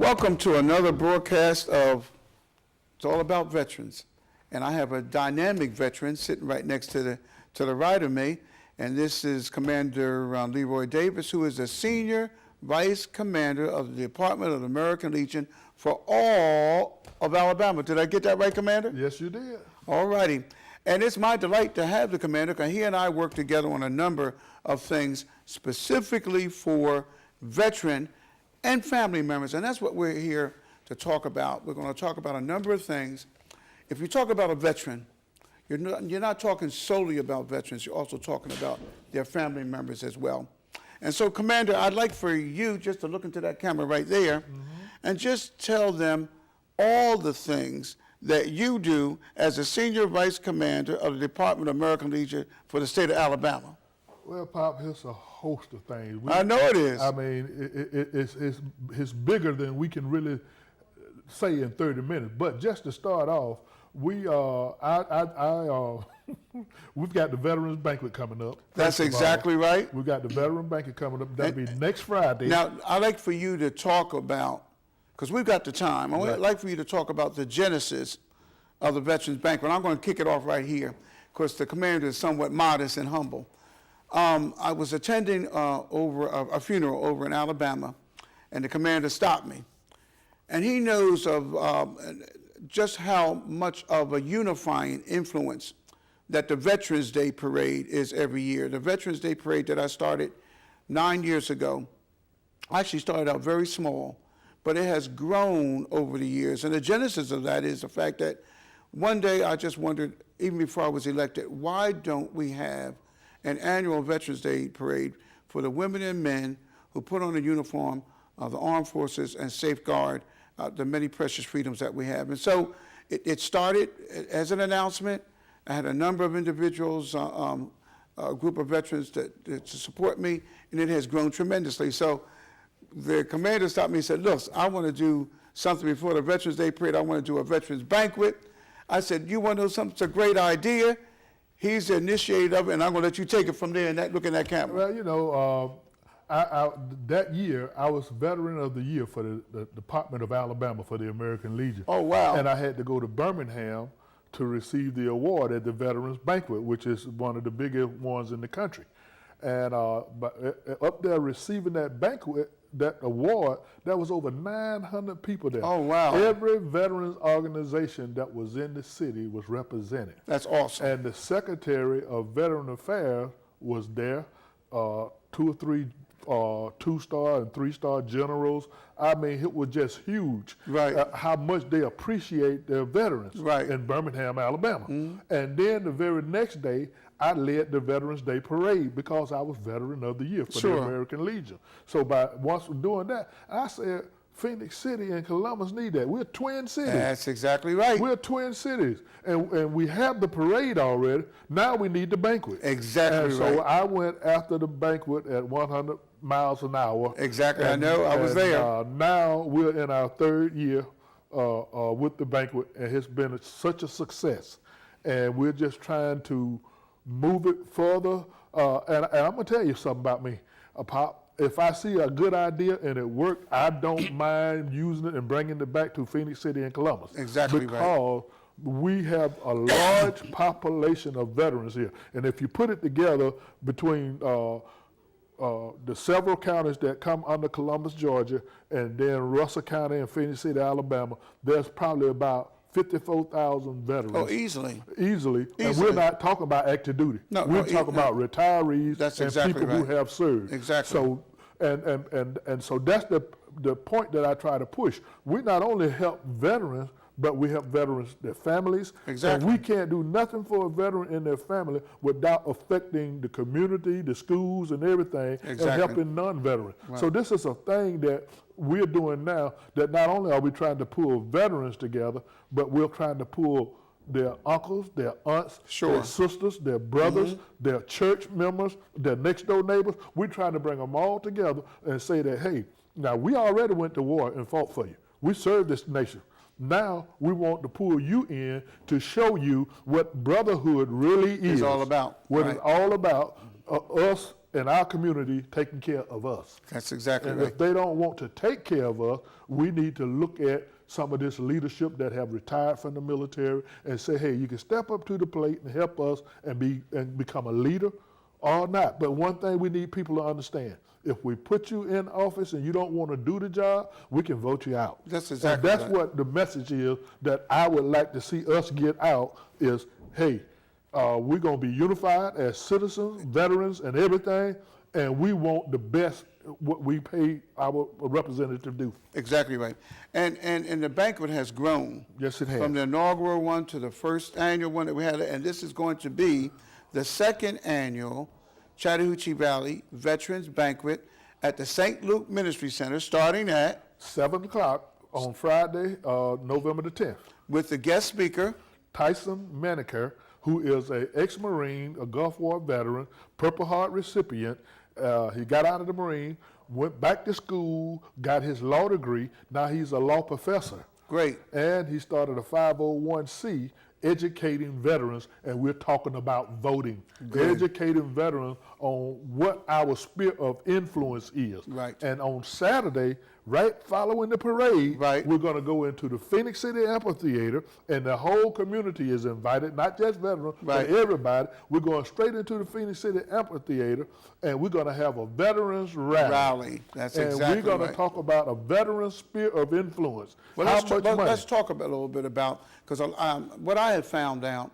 Welcome to another broadcast of It's All About Veterans. And I have a dynamic veteran sitting right next to the right of me. And this is Commander Leroy Davis, who is the Senior Vice Commander of the Department of the American Legion for all of Alabama. Did I get that right, Commander? Yes, you did. All righty. And it's my delight to have the Commander, because he and I work together on a number of things specifically for veteran and family members. And that's what we're here to talk about. We're going to talk about a number of things. If you talk about a veteran, you're not talking solely about veterans. You're also talking about their family members as well. And so, Commander, I'd like for you just to look into that camera right there and just tell them all the things that you do as a Senior Vice Commander of the Department of American Legion for the state of Alabama. Well, Pop, it's a host of things. I know it is. I mean, it's bigger than we can really say in 30 minutes. But just to start off, we've got the Veterans Banquet coming up. That's exactly right. We've got the Veteran Banquet coming up. That'll be next Friday. Now, I'd like for you to talk about, because we've got the time, I'd like for you to talk about the genesis of the Veterans Banquet. I'm going to kick it off right here. Of course, the commander is somewhat modest and humble. I was attending over a funeral over in Alabama, and the commander stopped me. And he knows of just how much of a unifying influence that the Veterans Day Parade is every year. The Veterans Day Parade that I started 9 years ago actually started out very small, but it has grown over the years. And the genesis of that is the fact that one day I just wondered, even before I was elected, why don't we have an annual Veterans Day Parade for the women and men who put on the uniform of the armed forces and safeguard the many precious freedoms that we have. And so it started as an announcement. I had a number of individuals, a group of veterans to support me, and it has grown tremendously. So the commander stopped me and said, look, I want to do something before the Veterans Day Parade. I want to do a veterans banquet. I said, you want to know something? It's a great idea. He's the initiator of it, and I'm going to let you take it from there and look in that camera. Well, you know, that year, I was Veteran of the Year for the Department of Alabama for the American Legion. Oh, wow. And I had to go to Birmingham to receive the award at the Veterans Banquet, which is one of the biggest ones in the country. And but up there receiving that banquet, that award, there was over 900 people there. Oh, wow. Every veterans organization that was in the city was represented. That's awesome. And the Secretary of Veteran Affairs was there, 2 or 3 2-star and 3-star generals. I mean, it was just huge. Right. How much they appreciate their veterans in Birmingham, Alabama. And then the very next day, I led the Veterans Day Parade because I was Veteran of the Year for the American Legion. So once doing that, I said, Phoenix City and Columbus need that. We're twin cities. That's exactly right. We're twin cities. And we have the parade already. Now we need the banquet. Exactly right. So I went after the banquet at 100 miles an hour. Exactly. I know. I was there. Now we're in our 3rd year with the banquet, and it's been such a success. And we're just trying to move it further. And I'm going to tell you something about me, Pop. If I see a good idea and it worked, I don't mind using it and bringing it back to Phoenix City and Columbus. Exactly right. Because we have a large population of veterans here. And if you put it together between the several counties that come under Columbus, Georgia, and then Russell County and Phoenix City, Alabama, there's probably about 54,000 veterans. Oh, easily. Easily. And we're not talking about active duty. No, we're talking about retirees and people who have served. Exactly. So, and so that's the point that I try to push. We not only help veterans, but we help veterans, their families. Exactly. And we can't do nothing for a veteran and their family without affecting the community, the schools, and everything, and helping non-veterans. Right. So this is a thing that we're doing now, that not only are we trying to pull veterans together, but we're trying to pull their uncles, their aunts, their sisters, their brothers, their church members, their next door neighbors. We're trying to bring them all together and say that, hey, now we already went to war and fought for you. We served this nation. Now we want to pull you in to show you what brotherhood really is. It's all about. What it's all about, us and our community taking care of us. That's exactly And right. if they don't want to take care of us, we need to look at some of this leadership that have retired from the military and say, hey, you can step up to the plate and help us and become a leader or not. But one thing we need people to understand, if we put you in office and you don't want to do the job, we can vote you out. That's exactly And that's right. what the message is that I would like to see us get out is, hey, we're going to be unified as citizens, veterans, and everything, and we want the best what we pay our representative do. Exactly right. And the banquet has grown. Yes, it has. From the inaugural one to the first annual one that we had, and this is going to be the second annual Chattahoochee Valley Veterans Banquet at the St. Luke Ministry Center, starting at 7 o'clock on Friday, November the 10th. with the guest speaker, Tyson Maneker, who is an ex-Marine, a Gulf War veteran, Purple Heart recipient. He got out of the Marine, went back to school, got his law degree. Now he's a law professor. Great. And he started a 501c educating veterans, and we're talking about voting. Educating veterans on what our sphere of influence is. Right. And on Saturday, right following the parade, Right. we're going to go into the Phoenix City Amphitheater, and the whole community is invited, not just veterans, Right. but everybody. We're going straight into the Phoenix City Amphitheater, and we're going to have a veterans rally. That's And exactly we're going right. to talk about a veteran sphere of influence. Well, How let's, much money? let's talk a little bit about, because what I have found out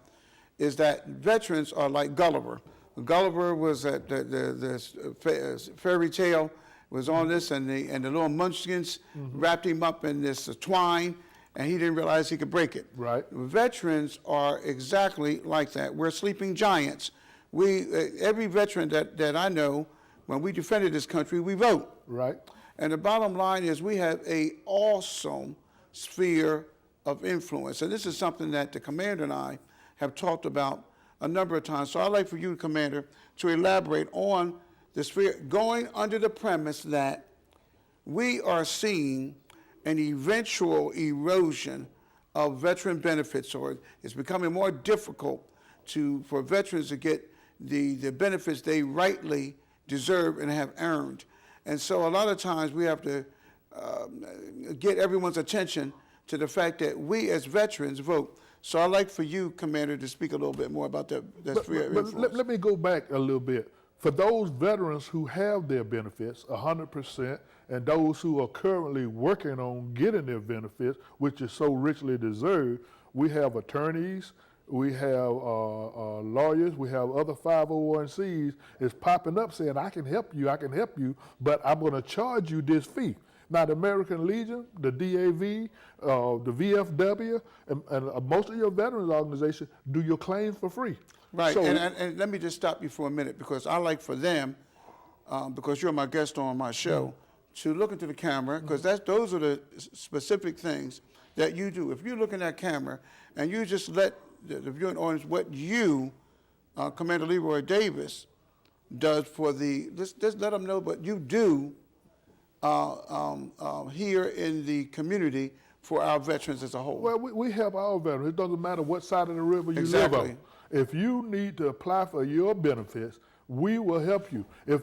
is that veterans are like Gulliver. Gulliver was at the fairy tale, was on this, and the little munchkins wrapped him up in this twine, and he didn't realize he could break it. Right. Veterans are exactly like that. We're sleeping giants. Every veteran that I know, when we defended this country, we vote. Right. And the bottom line is we have a awesome sphere of influence. And this is something that the commander and I have talked about a number of times. So I'd like for you, Commander, to elaborate on the sphere, going under the premise that we are seeing an eventual erosion of veteran benefits, or it's becoming more difficult for veterans to get the benefits they rightly deserve and have earned. And so a lot of times we have to get everyone's attention to the fact that we as veterans vote. So I'd like for you, Commander, to speak a little bit more about that sphere of influence. Let me go back a little bit. For those veterans who have their benefits 100%, and those who are currently working on getting their benefits, which is so richly deserved, we have attorneys, we have lawyers, we have other 501cs is popping up saying, I can help you, but I'm going to charge you this fee. Now, the American Legion, the DAV, the VFW, and most of your veterans organizations do your claims for free. Right, So, and let me just stop you for a minute, because I like for them, because you're my guest on my show, to look into the camera, because those are the specific things that you do. If you look in that camera and you just let the viewing audience what you, Commander Leroy Davis, does for just let them know what you do here in the community for our veterans as a whole. well, we help our veterans. It doesn't matter what side of the river you live Exactly. on. If you need to apply for your benefits, we will help you. If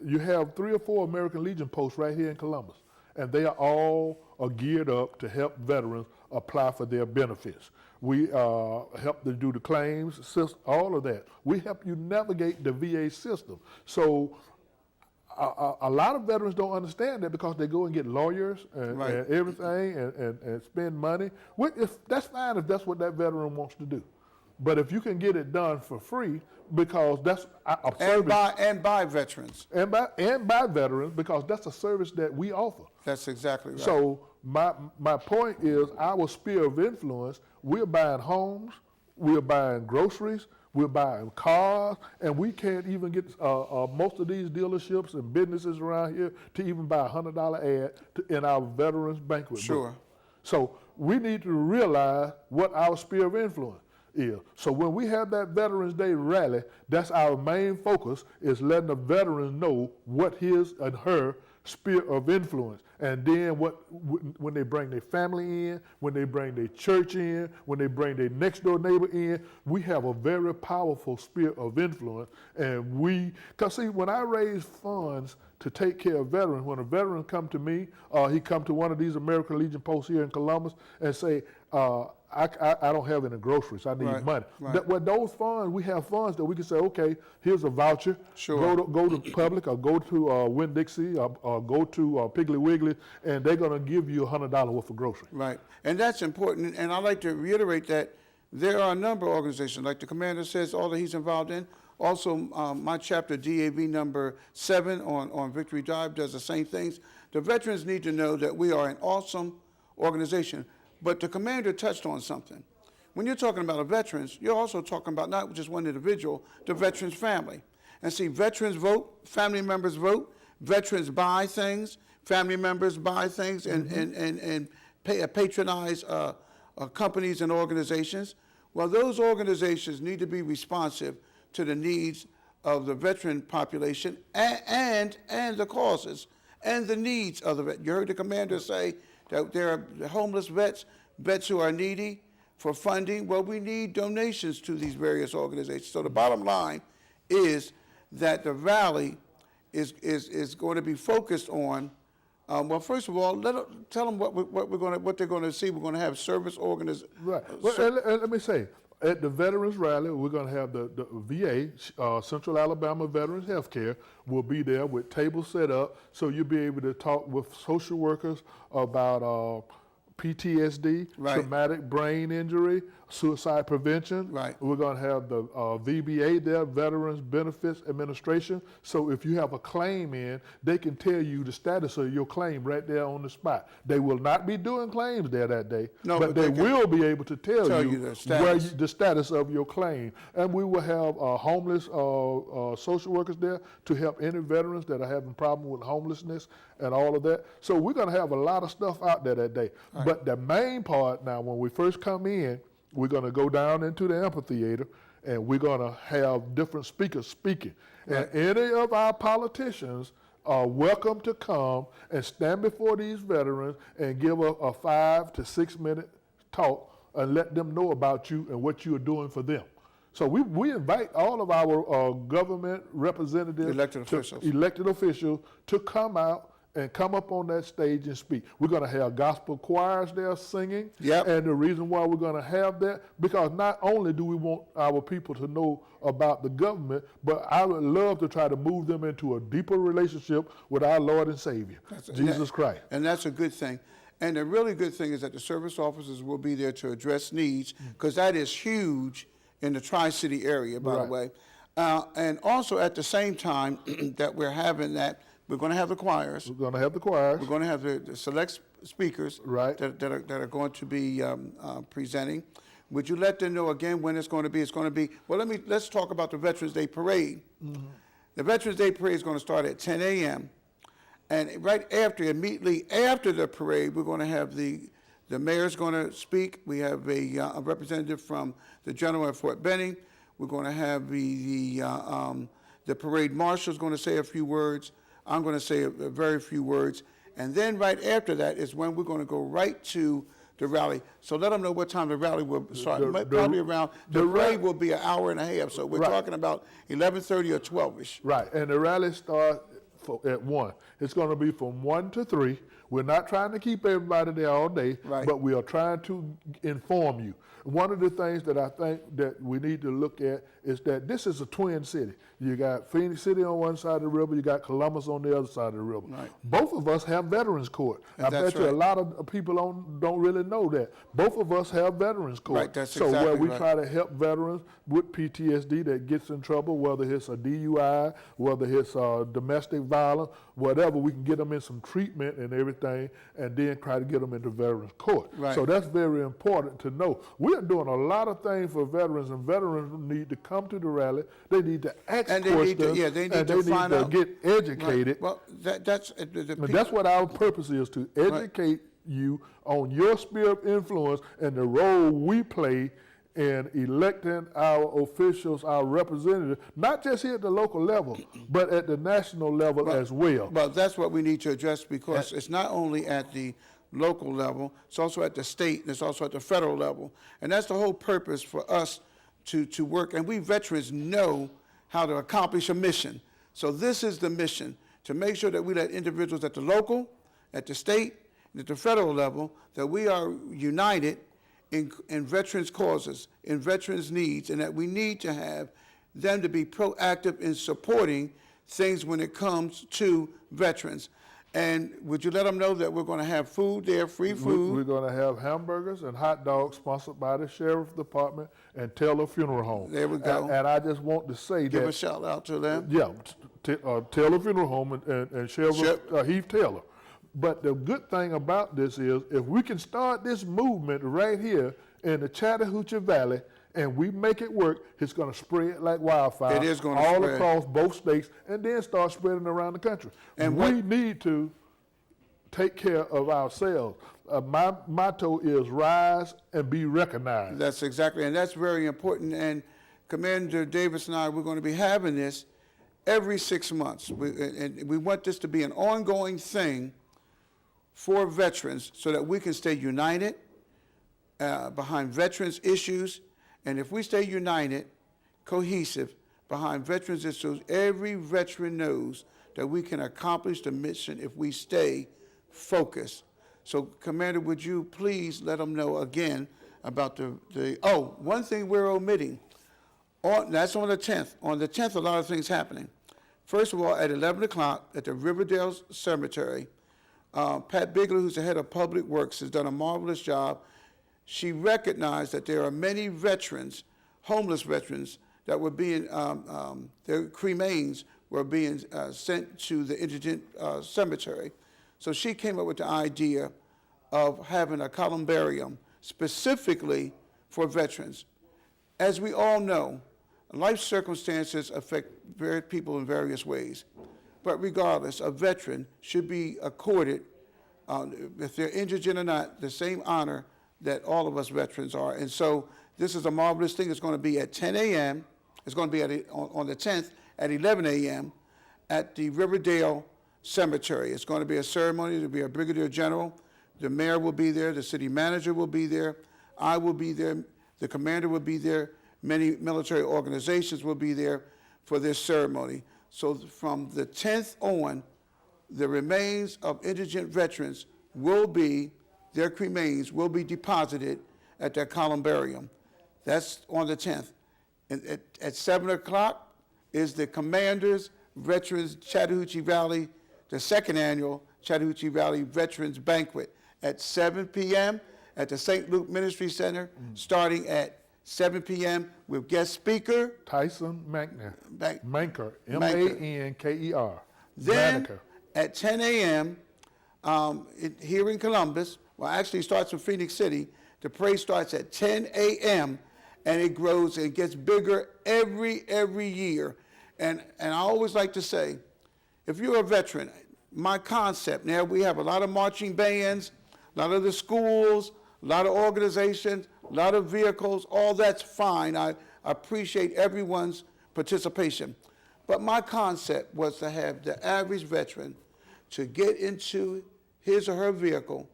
you have 3 or 4 American Legion posts right here in Columbus, and they are all geared up to help veterans apply for their benefits. We help to do the claims, all of that. We help you navigate the VA system. So a lot of veterans don't understand that because they go and get lawyers and, Right. and everything and spend money. That's fine if that's what that veteran wants to do. But if you can get it done for free, because that's a service, And by veterans. and by veterans, because that's a service that we offer. That's exactly right. So my point is our sphere of influence, we're buying homes, we're buying groceries, we're buying cars, and we can't even get most of these dealerships and businesses around here to even buy a $100 ad in our veterans banquet. Sure. book. So we need to realize what our sphere of influence is. So when we have that Veterans Day rally, that's our main focus, is letting the veterans know what his and her sphere of influence. And then when they bring their family in, when they bring their church in, when they bring their next door neighbor in, we have a very powerful sphere of influence. And because see, when I raise funds to take care of veterans, when a veteran come to me, he come to one of these American Legion posts here in Columbus and say, I don't have any groceries. I need money. Right. With those funds, we have funds that we can say, okay, here's a voucher. Sure. Go to Publix or go to Winn-Dixie or go to Piggly Wiggly, and they're going to give you $100 worth of groceries. Right, and that's important. And I'd like to reiterate that there are a number of organizations, like the commander says, all that he's involved in. Also, my chapter, DAV number 7 on Victory Drive, does the same things. The veterans need to know that we are an awesome organization. But the commander touched on something. When you're talking about the veterans, you're also talking about not just one individual, the veterans' family. And see, veterans vote, family members vote, veterans buy things, family members buy things and patronize companies and organizations. Well, those organizations need to be responsive to the needs of the veteran population and the causes and the needs of the veterans. You heard the commander say that there are homeless vets who are needy for funding. Well, we need donations to these various organizations. So the bottom line is that the rally is going to be focused on, well, first of all, tell them what they're going to see. We're going to have service organizations. Right. Well, and let me say, at the Veterans Rally, we're going to have the VA, Central Alabama Veterans Healthcare, will be there with tables set up, so you'll be able to talk with social workers about PTSD, traumatic brain injury, suicide prevention. Right. We're going to have the VBA there, Veterans Benefits Administration. So if you have a claim in, they can tell you the status of your claim right there on the spot. They will not be doing claims there that day, but they will be able to tell you the status of your claim. And we will have homeless social workers there to help any veterans that are having problems with homelessness and all of that. So we're going to have a lot of stuff out there that day. Right. But the main part now, when we first come in, we're going to go down into the amphitheater and we're going to have different speakers speaking. Right. And any of our politicians are welcome to come and stand before these veterans and give a 5 to 6 minute talk and let them know about you and what you are doing for them. So we invite all of our government representatives, elected officials to come out and come up on that stage and speak. We're going to have gospel choirs there singing. Yep. And the reason why we're going to have that, because not only do we want our people to know about the government, but I would love to try to move them into a deeper relationship with our Lord and Savior, Jesus Christ. And that's a good thing. And the really good thing is that the service officers will be there to address needs, because that is huge in the Tri-City area, by the way. And also at the same time that we're having that, we're going to have the choirs. We're going to have the choirs. We're going to have the select speakers that are going to be presenting. Would you let them know again when it's going to be? It's going to be, well, let's talk about the Veterans Day Parade. Mm-hmm. The Veterans Day Parade is going to start at 10 a.m. And immediately after the parade, we're going to have the mayor's going to speak. We have a representative from the general at Fort Benning. We're going to have the parade marshal is going to say a few words. I'm going to say a very few words. And then right after that is when we're going to go right to the rally. So let them know what time the rally will start. Probably around, the parade will be an hour and a half. So we're talking about 11:30 or 12-ish. Right, and the rally starts at 1. It's going to be from 1 to 3. We're not trying to keep everybody there all day, but we are trying to inform you. One of the things that I think that we need to look at is that this is a twin city. You got Phoenix City on one side of the river, you got Columbus on the other side of the river. Right. Both of us have Veterans Court. I bet you a lot of people don't really know that. Both of us have Veterans Court. Right, that's so where we try to help veterans with PTSD that gets in trouble, whether it's a DUI, whether it's domestic violence, whatever, we can get them in some treatment and everything, and then try to get them into Veterans Court. Right. So that's very important to know. We're doing a lot of things for veterans, and veterans need to come to the rally. They need to ask questions, they need to get educated. Right. Well, that's what our purpose is, to educate you on your sphere of influence and the role we play in electing our officials, our representatives, not just here at the local level, but at the national level as well. But that's what we need to address, because it's not only at the local level, it's also at the state, and it's also at the federal level. And that's the whole purpose for us to work. And we veterans know how to accomplish a mission. So this is the mission, to make sure that we let individuals at the local, at the state, and at the federal level, that we are united in veterans' causes, in veterans' needs, and that we need to have them to be proactive in supporting things when it comes to veterans. And would you let them know that we're going to have food there, free food? We're going to have hamburgers and hot dogs sponsored by the Sheriff's Department and Taylor Funeral Home. There we go. And I just want to say Give that. a shout out to them. Yeah, Taylor Funeral Home and Sheriff Heath Taylor. But the good thing about this is, if we can start this movement right here in the Chattahoochee Valley and we make it work, it's going to spread like wildfire. It is going to all spread across both states, and then start spreading around the country. And we need to take care of ourselves. My motto is rise and be recognized. That's exactly, and that's very important. And Commander Davis and I, we're going to be having this every 6 months. And we want this to be an ongoing thing for veterans, so that we can stay united behind veterans' issues. And if we stay united, cohesive behind veterans' issues, every veteran knows that we can accomplish the mission if we stay focused. So, Commander, would you please let them know again about one thing we're omitting. That's on the 10th. On the 10th, a lot of things happening. First of all, at 11 o'clock at the Riverdale Cemetery, Pat Bigler, who's the head of Public Works, has done a marvelous job. She recognized that there are many veterans, homeless veterans, that were being, their cremains were being sent to the indigent cemetery. So she came up with the idea of having a columbarium specifically for veterans. As we all know, life circumstances affect people in various ways. But regardless, a veteran should be accorded, if they're indigent or not, the same honor that all of us veterans are. And so this is a marvelous thing. It's going to be at 10 a.m. It's going to be on the 10th at 11 a.m. at the Riverdale Cemetery. It's going to be a ceremony. There'll be a brigadier general. The mayor will be there. The city manager will be there. I will be there. The commander will be there. Many military organizations will be there for this ceremony. So from the 10th on, the remains of indigent veterans their cremains will be deposited at that columbarium. That's on the 10th. And at 7 o'clock is the Commanders Veterans Chattahoochee Valley, the second annual Chattahoochee Valley Veterans Banquet at 7 p.m. at the St. Luke Ministry Center, starting at 7 p.m. with guest speaker Tyson Manker, M-A-N-K-E-R. Then Manker. at 10 a.m. Here in Columbus, well, actually it starts in Phoenix City. The parade starts at 10 a.m. and it grows and gets bigger every year. And I always like to say, if you're a veteran, my concept, now we have a lot of marching bands, a lot of the schools, a lot of organizations, a lot of vehicles, all that's fine. I appreciate everyone's participation. But my concept was to have the average veteran to get into his or her vehicle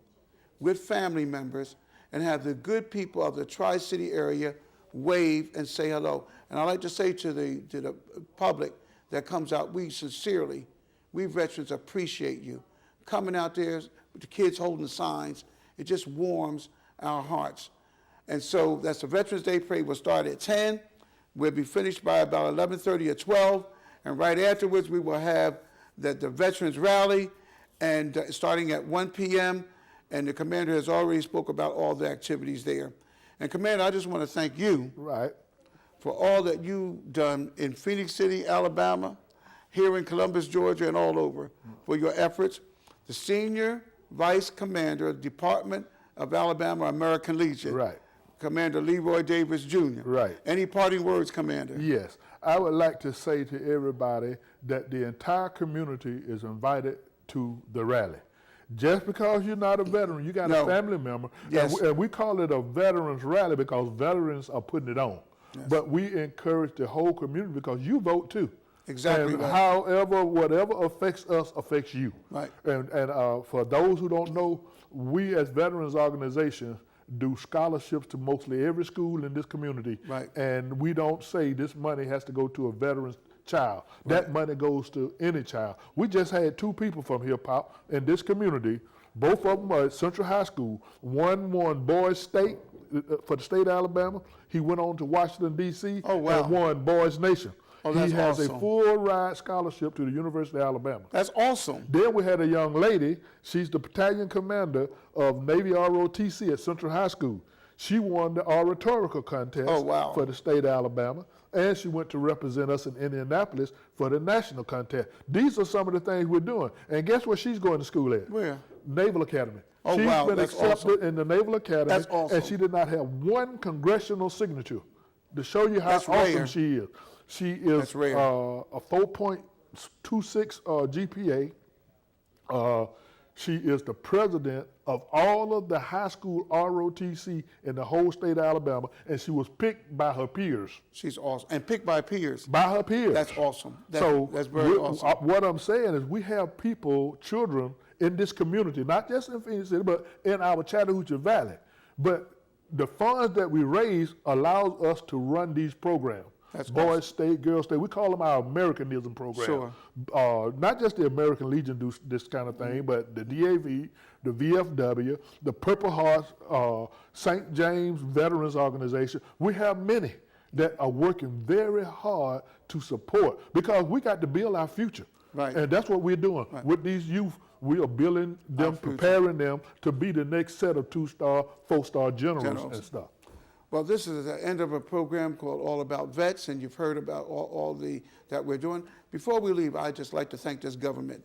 with family members and have the good people of the Tri-City area wave and say hello. And I like to say to the public that comes out, we veterans appreciate you. Coming out there with the kids holding signs, it just warms our hearts. And so that's the Veterans Day Parade. Will start at 10. We'll be finished by about 11:30 or 12. And right afterwards, we will have the Veterans Rally, and starting at 1 p.m. And the commander has already spoke about all the activities there. And Commander, I just want to thank you for all that you've done in Phoenix City, Alabama, here in Columbus, Georgia, and all over for your efforts. The Senior Vice Commander of the Department of Alabama American Legion. Commander Leroy Davis, Jr. Any parting words, Commander? Yes. I would like to say to everybody that the entire community is invited to the rally. Just because you're not a veteran, you got No. a family member. Yes. And we call it a veterans rally because veterans are putting it on. Yes. But we encourage the whole community because you vote too. Exactly And right. however, whatever affects us affects you. Right. And for those who don't know, we as veterans organizations do scholarships to mostly every school in this community. Right. And we don't say this money has to go to a veteran's child. That money goes to any child. We just had 2 people from Hip Hop in this community. Both of them are at Central High School. One won Boys State for the state of Alabama. He went on to Washington, D.C. Oh, wow. and won Boys Nation. Oh, that's he has awesome. a full ride scholarship to the University of Alabama. That's awesome. Then we had a young lady, she's the battalion commander of Navy ROTC at Central High School. She won the oratorical contest Oh, wow. for the state of Alabama, and she went to represent us in Indianapolis for the national contest. These are some of the things we're doing. And guess where she's going to school at? Where? Naval Academy. Oh, She's wow, been that's accepted awesome. in the Naval Academy, That's awesome. and she did not have one congressional signature. To show you how That's awesome rare. she is. She is That's rare. a 4.26 GPA. She is the president of all of the high school ROTC in the whole state of Alabama, and she was picked by her peers. She's awesome. And picked by peers. By her peers. That's awesome. So That's very awesome. What I'm saying is we have people, children in this community, not just in Phoenix City, but in our Chattahoochee Valley. But the funds that we raise allows us to run these programs. That's Boys State, Girls State. We call them our Americanism program. Sure. Not just the American Legion do this kind of thing, but the DAV, the VFW, the Purple Hearts, St. James Veterans Organization. We have many that are working very hard to support because we got to build our future. Right. And that's what we're doing. Right. With these youth, we are building them, future. preparing them to be the next set of 2-star, 4-star generals Generals. and stuff. Well, this is the end of a program called All About Vets, and you've heard about all that we're doing. Before we leave, I'd just like to thank this government,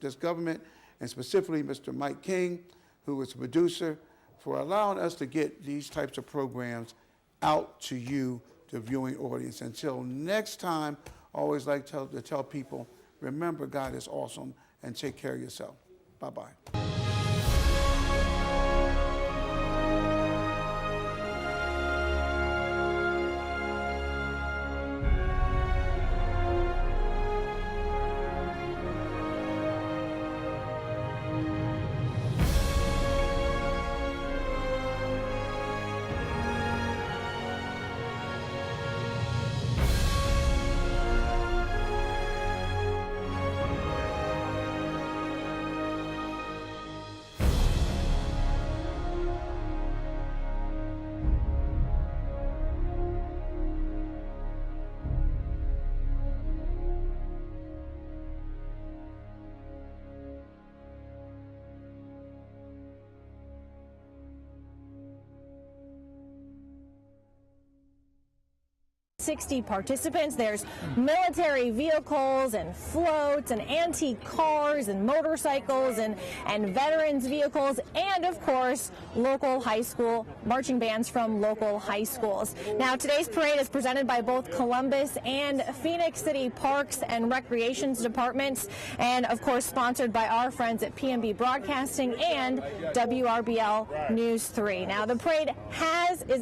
and specifically Mr. Mike King, who is the producer, for allowing us to get these types of programs out to you, the viewing audience. Until next time, I always like to tell people, remember God is awesome, and take care of yourself. Bye-bye. Participants. There's military vehicles and floats and antique cars and motorcycles and veterans vehicles, and of course local high school marching bands from local high schools. Now today's parade is presented by both Columbus and Phoenix City Parks and Recreations Departments, and of course sponsored by our friends at PMB Broadcasting and WRBL News 3. Now the parade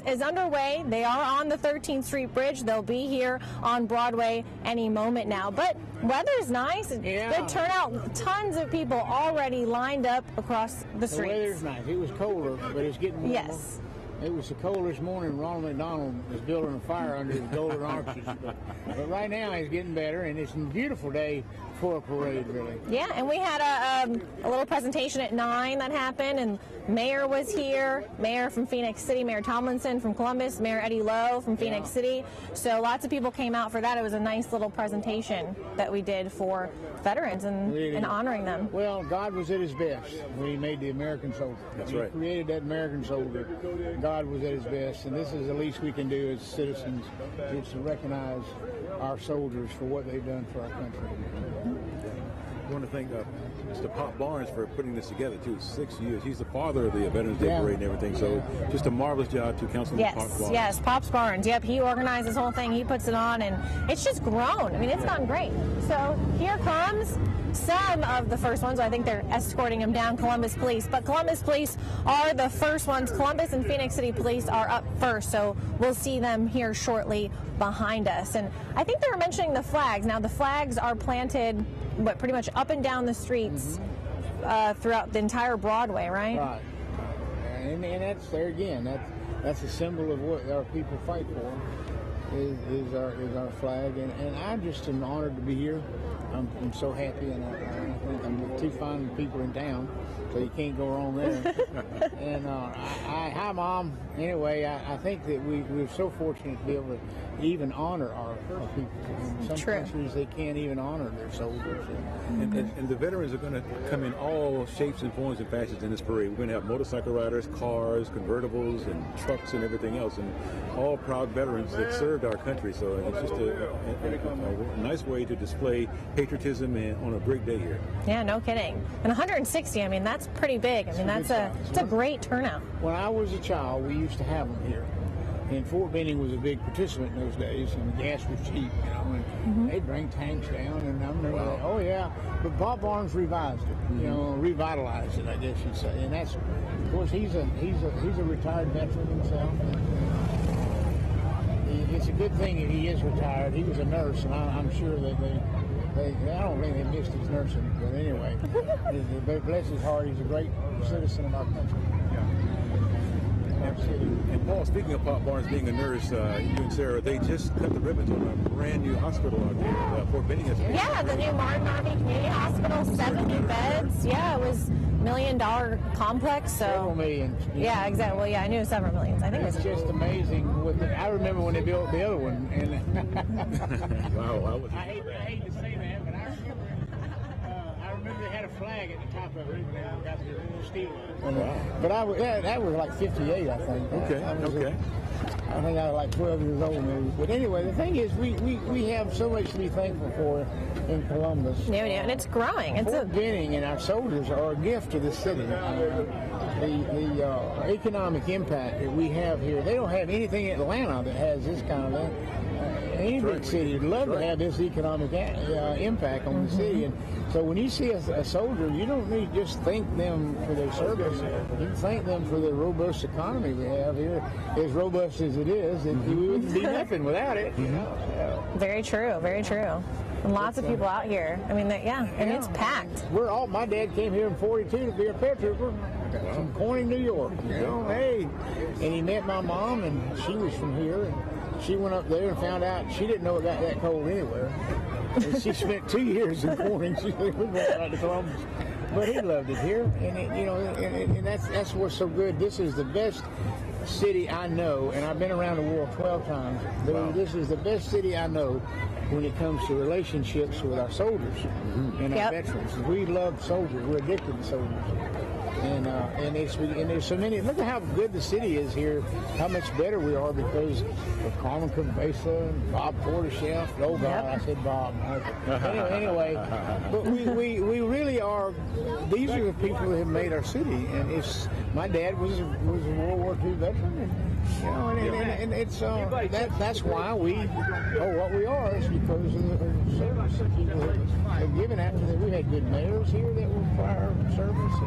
is underway. They are on the 13th Street Bridge. They'll be here on Broadway any moment now. But weather's nice. Yeah. Good turnout. Tons of people already lined up across the streets. The weather's nice. It was colder, but it's getting warmer. Yes. It was so cold this morning, Ronald McDonald was building a fire under the golden arches. But right now it's getting better, and it's a beautiful day for a parade, really. Yeah, and we had a little presentation at 9 that happened, and Mayor was here, Mayor from Phoenix City, Mayor Tomlinson from Columbus, Mayor Eddie Lowe from Phoenix City. So lots of people came out for that. It was a nice little presentation that we did for veterans and honoring them. Well, God was at his best when he made the American soldier. That's He right. created that American soldier. God was at his best, and this is the least we can do as citizens, is to recognize our soldiers for what they've done for our country. want to thank Mr. Pop Barnes for putting this together too. 6 years. He's the father of the Veterans Day Parade and everything. So just a marvelous job to Councilman Pop Barnes. Yes, Pops Barnes. Yep, he organized this whole thing. He puts it on, and it's just grown. I mean, it's gotten great. So here comes some of the first ones. I think they're escorting him down, Columbus Police. But Columbus Police are the first ones. Columbus and Phoenix City Police are up first. So we'll see them here shortly behind us. And I think they were mentioning the flags. Now, the flags are planted, pretty much up and down the streets throughout the entire Broadway, right? Right. And that's there again. That's a symbol of what our people fight for. Is our flag, and I'm just honored to be here. I'm so happy, and I think I'm two fine people in town, so you can't go wrong there. And hi, Mom. Anyway, I think that we're so fortunate to be able to even honor our people. In some countries, they can't even honor their soldiers. And the veterans are going to come in all shapes and forms and fashions in this parade. We're going to have motorcycle riders, cars, convertibles, and trucks, and everything else, and all proud veterans that served our country. So it's just a nice way to display patriotism on a great day here. Yeah, no kidding. And 160, I mean, that's pretty big. I mean, it's a great turnout. When I was a child, we used to have them here. And Fort Benning was a big participant in those days, and the gas was cheap, you know, and they'd bring tanks down, and I remember that. Oh, yeah. But Bob Barnes revised it, you know, revitalized it, I guess you'd say. And that's, of course, he's a retired veteran himself. It's a good thing that he is retired. He was a nurse, and I'm sure that I don't think they missed his nursing, but anyway, bless his heart, he's a great citizen of our country. And Paul, speaking of Pop Barnes being a nurse, you and Sarah, they just cut the ribbons on a brand new hospital out there, Fort Benning. Yeah, the new Martin Army Community Hospital, 7 new beds. Yeah, it was $1 million complex. So several million. Yeah, exactly. Well, yeah, I knew several millions. I think it's just amazing. I remember when they built the other one. And wow, I hate to say that, but I remember they had a flag at the top of it. They got the little steel. But that was like 58, I think. Okay. I think I was like 12 years old maybe. But anyway, the thing is, we have so much to be thankful for in Columbus. Yeah, and it's growing. Fort Benning and our soldiers are a gift to the city. The economic impact that we have here, they don't have anything in Atlanta that has this kind of thing. Any big city would love to have this economic impact on the city. And so when you see a soldier, you don't need to just thank them for their service. You thank them for the robust economy we have here. As robust as it is, we wouldn't be nothing without it. You know? Very true, very true. And lots of people out here. I mean, and it's packed. My dad came here in '42 to be a paratrooper from Corning, New York. You know, hey, and he met my mom, and she was from here, and she went up there and found out she didn't know it got that cold anywhere. And she spent 2 years in Corning. She went out to Columbus, but he loved it here, and that's what's so good. This is the best city I know, and I've been around the world 12 times. This is the best city I know when it comes to relationships with our soldiers and our veterans. We love soldiers. We're addicted to soldiers. And there's so many. Look at how good the city is here. How much better we are because of Carmen Cabeza and Bob Porterchef. Oh God, I said Bob. Anyway, but we really are. These are the people that have made our city. And my dad was a World War II veteran. And it's that's why we are what we are. It's because of the service that people have given after that. We had good mayors here that were for our service. So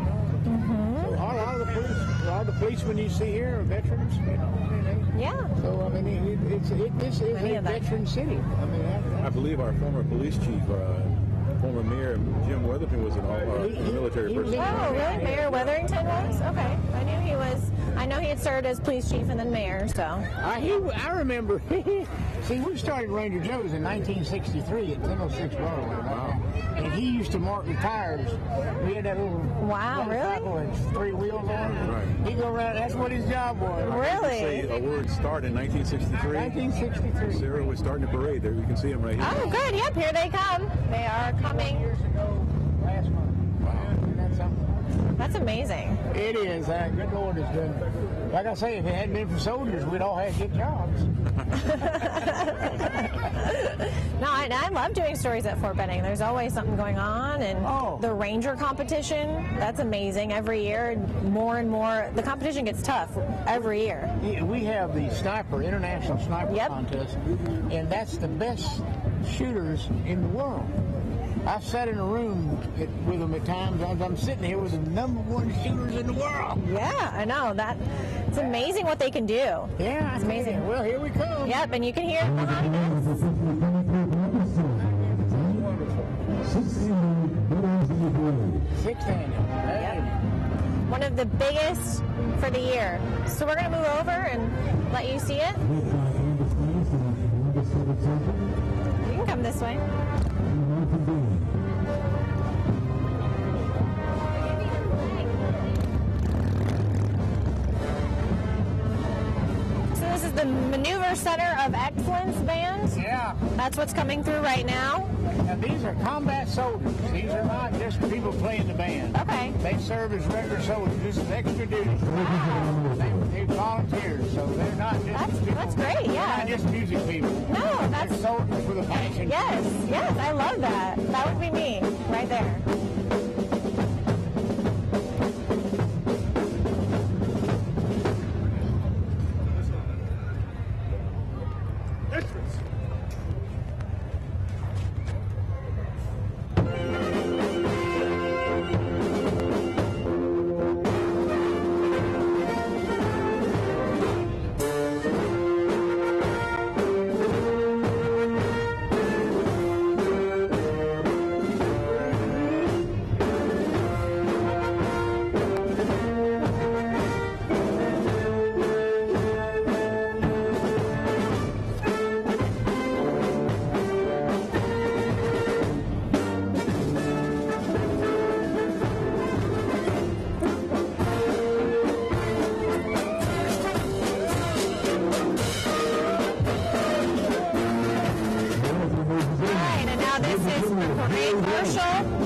a lot of the policemen you see here are veterans. So I mean, this is a veteran city. I mean, I believe our former police chief, former mayor Jim Weatherton, was a military person. Oh, really? Mayor Weatherington was? Okay, I knew he was. I know he had served as police chief and then mayor. So I remember. See, we started Ranger Joe's in 1963 at 1006 Broadway. Wow. And he used to mark the tires. We had that little motorcycle with 3 wheels on it. Right. He'd go around. That's what his job was. Really? Say a word start in 1963. 1963. Sarah was starting the parade. There you can see them right here. Oh, good. Yep, here they come. They are coming. 5 years ago last month. Wow. Isn't that something? That's amazing. It is. Good Lord has done. Like I say, if it hadn't been for soldiers, we'd all have good jobs. No, I love doing stories at Fort Benning. There's always something going on, and the Ranger competition, that's amazing every year. More and more, the competition gets tough every year. Yeah, we have the International Sniper Contest, and that's the best shooters in the world. I've sat in a room with them at times. I'm sitting here with the #1 shooters in the world. Yeah, I know. It's amazing what they can do. Yeah, it's amazing. Well, here we come. Yep, and you can hear it behind us. Six-handed. Yep. One of the biggest for the year. So we're going to move over and let you see it. You can come this way. So this is the Maneuver Center of Excellence Band. Yeah. That's what's coming through right now. Now, these are combat soldiers. These are not just people playing the band. Okay. They serve as regular soldiers. This is extra duty. Wow. They volunteers, so they're not just people. That's great, yeah. They're not just music people. No, that's... They're soldiers with a passion. Yes, I love that. That would be me, right there.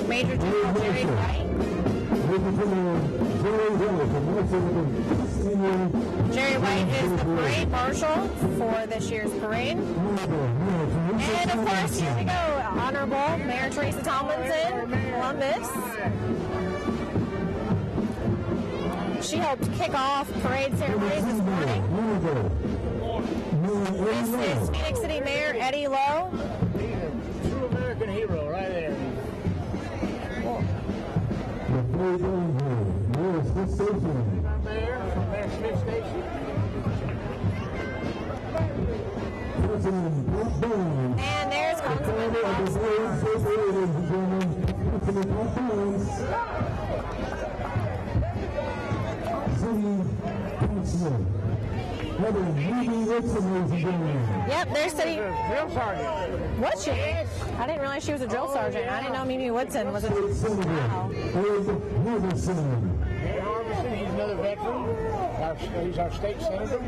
Major General Jerry White. Jerry White is the parade marshal for this year's parade. And of course, here we go, Honorable Mayor Teresa Tomlinson, Columbus. She helped kick off parade ceremonies this morning. This is Phoenix City Mayor Eddie Lowe. He's a true American hero right there. Mayor Smith Station. And there's Councilman Yep, there's City Drill Sergeant. Was she? I didn't realize she was a drill sergeant. I didn't know Mimi Woodson was a wow. Jay Harbison, he's another veteran. He's our state senator.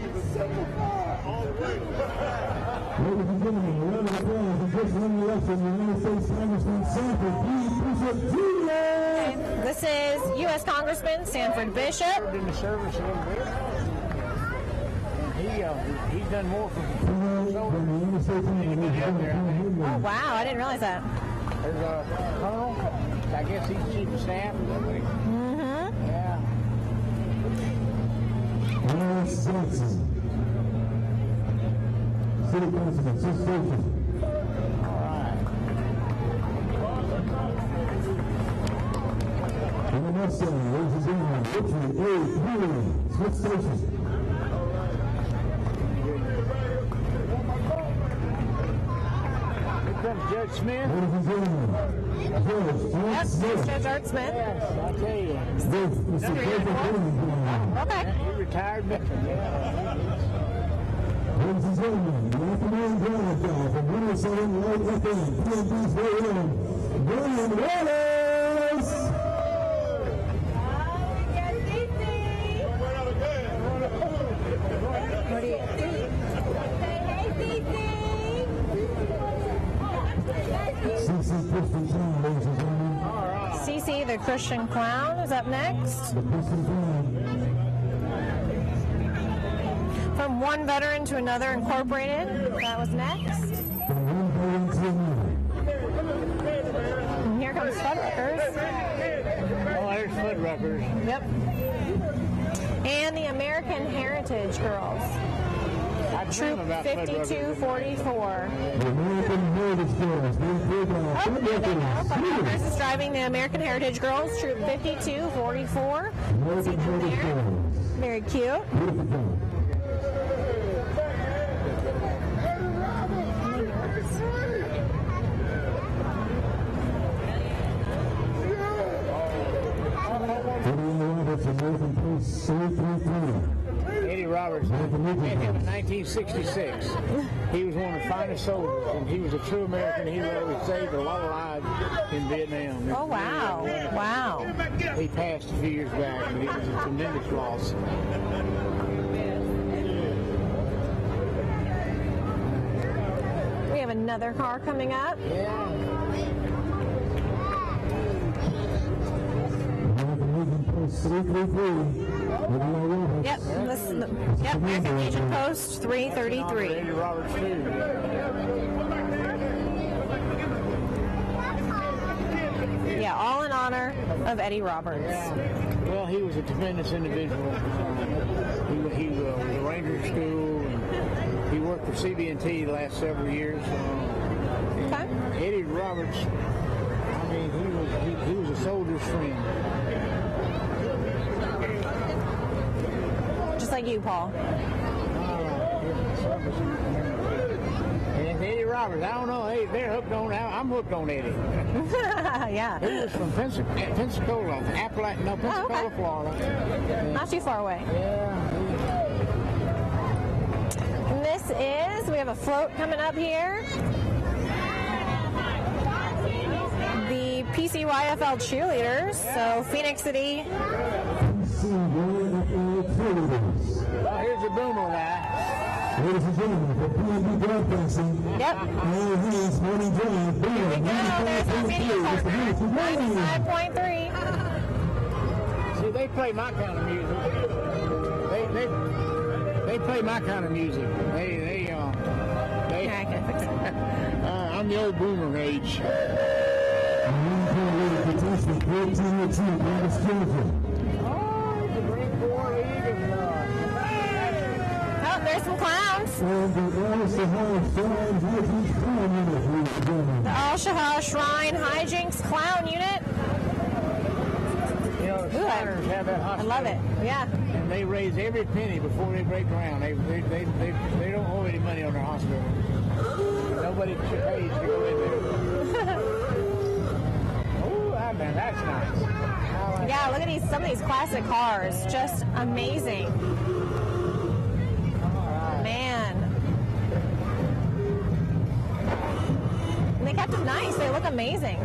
Ladies and gentlemen, a round of applause for just winning the election, the United States Congressman Sanford B. Bishop Jr. This is U.S. Congressman Sanford Bishop. Served in the service a little bit. He's done more for the United States. Oh, wow, I didn't realize that. There's a colonel. I guess he's chief of staff. Mm-hmm. Yeah. Lawrence Johnson, City Councilman, Sis Station. All right. On the left side, ladies and gentlemen, Richard A. Healy, Smith Station. Here comes Judge Smith. Ladies and gentlemen, Judge Yep, Art Smith. Judge Art Smith. Yes, I tell you. Mr. David Williams. Okay. He retired veteran. Yeah. Ladies and gentlemen, the afternoon drama guy from 107 Light FM, PNB's very own, Brian Wallace. CC CC Casey, the Christian Clown, is up next. From one veteran to another incorporated, that was next. And here comes Fuddruckers. Oh, there's Fuddruckers. Yep. And the American Heritage Girls. Troop 5244. The American Heritage Girls. Fuddruckers is driving the American Heritage Girls, Troop 5244. American Heritage Girls. Very cute. Beautiful. Eddie Roberts, met him in 1966. He was one of the finest soldiers, and he was a true American hero. He saved a lot of lives in Vietnam. Oh, wow. Wow. He passed a few years back, but it was a tremendous loss. We have another car coming up. Yeah. Yep, American Legion Post 333. Eddie Roberts, too. Yeah, all in honor of Eddie Roberts. Yeah. Well, he was a tremendous individual. He was a ranger at school, and he worked for CB&T the last several years. Okay. Eddie Roberts, I mean, he was a soldier's friend. Just like you, Paul. And it's Eddie Roberts, I don't know, hey, they're hooked on, I'm hooked on Eddie. Yeah. He was from Pensacola, Pensacola, Florida. Not too far away. Yeah. And this is, we have a float coming up here. The PCYFL cheerleaders, so Phoenix City. Well, here's the boomer guy. Ladies and gentlemen, for PNB Broadcasting, Yep. all hands morning drive, Here we go, there's our mini partner, 95.3. See, they play my kind of music. They play my kind of music. Here, I can fix it. I'm the old boomer age. Oh, there's some clowns. The Al Shahar Shrine Hijinks Clown Unit. You know, the Ooh, Shriners have that I hospital. love it. Yeah. And they raise every penny before they break ground. They don't owe any money on their hospital. Nobody pays to go in there. Oh, man, that's nice. Yeah, look at some of these classic cars. Just amazing. Man. And they kept them nice. They look amazing.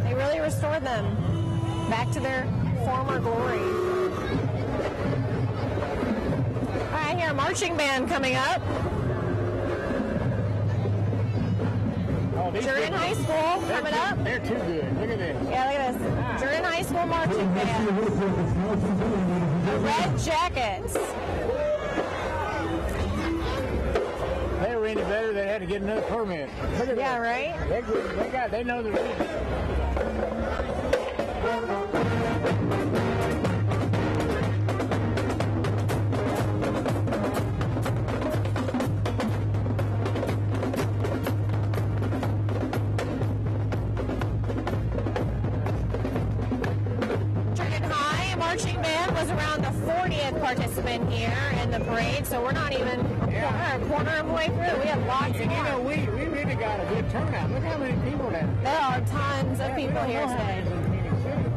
They really restored them back to their former glory. All right, here, marching band coming up. Oh, Jordan High School coming up. They're too good. Look at this. Yeah, look at this. Jordan High School marching band. The Red Jackets. If they were any better, they had to get another permit. Look at Yeah, that. right? They know the reason. Marching band was around the 40th participant here in the parade, so we're not even a quarter of the way through. We have lots And more. you know, we really got a good turnout. Look how many people there. There are tons of people here today.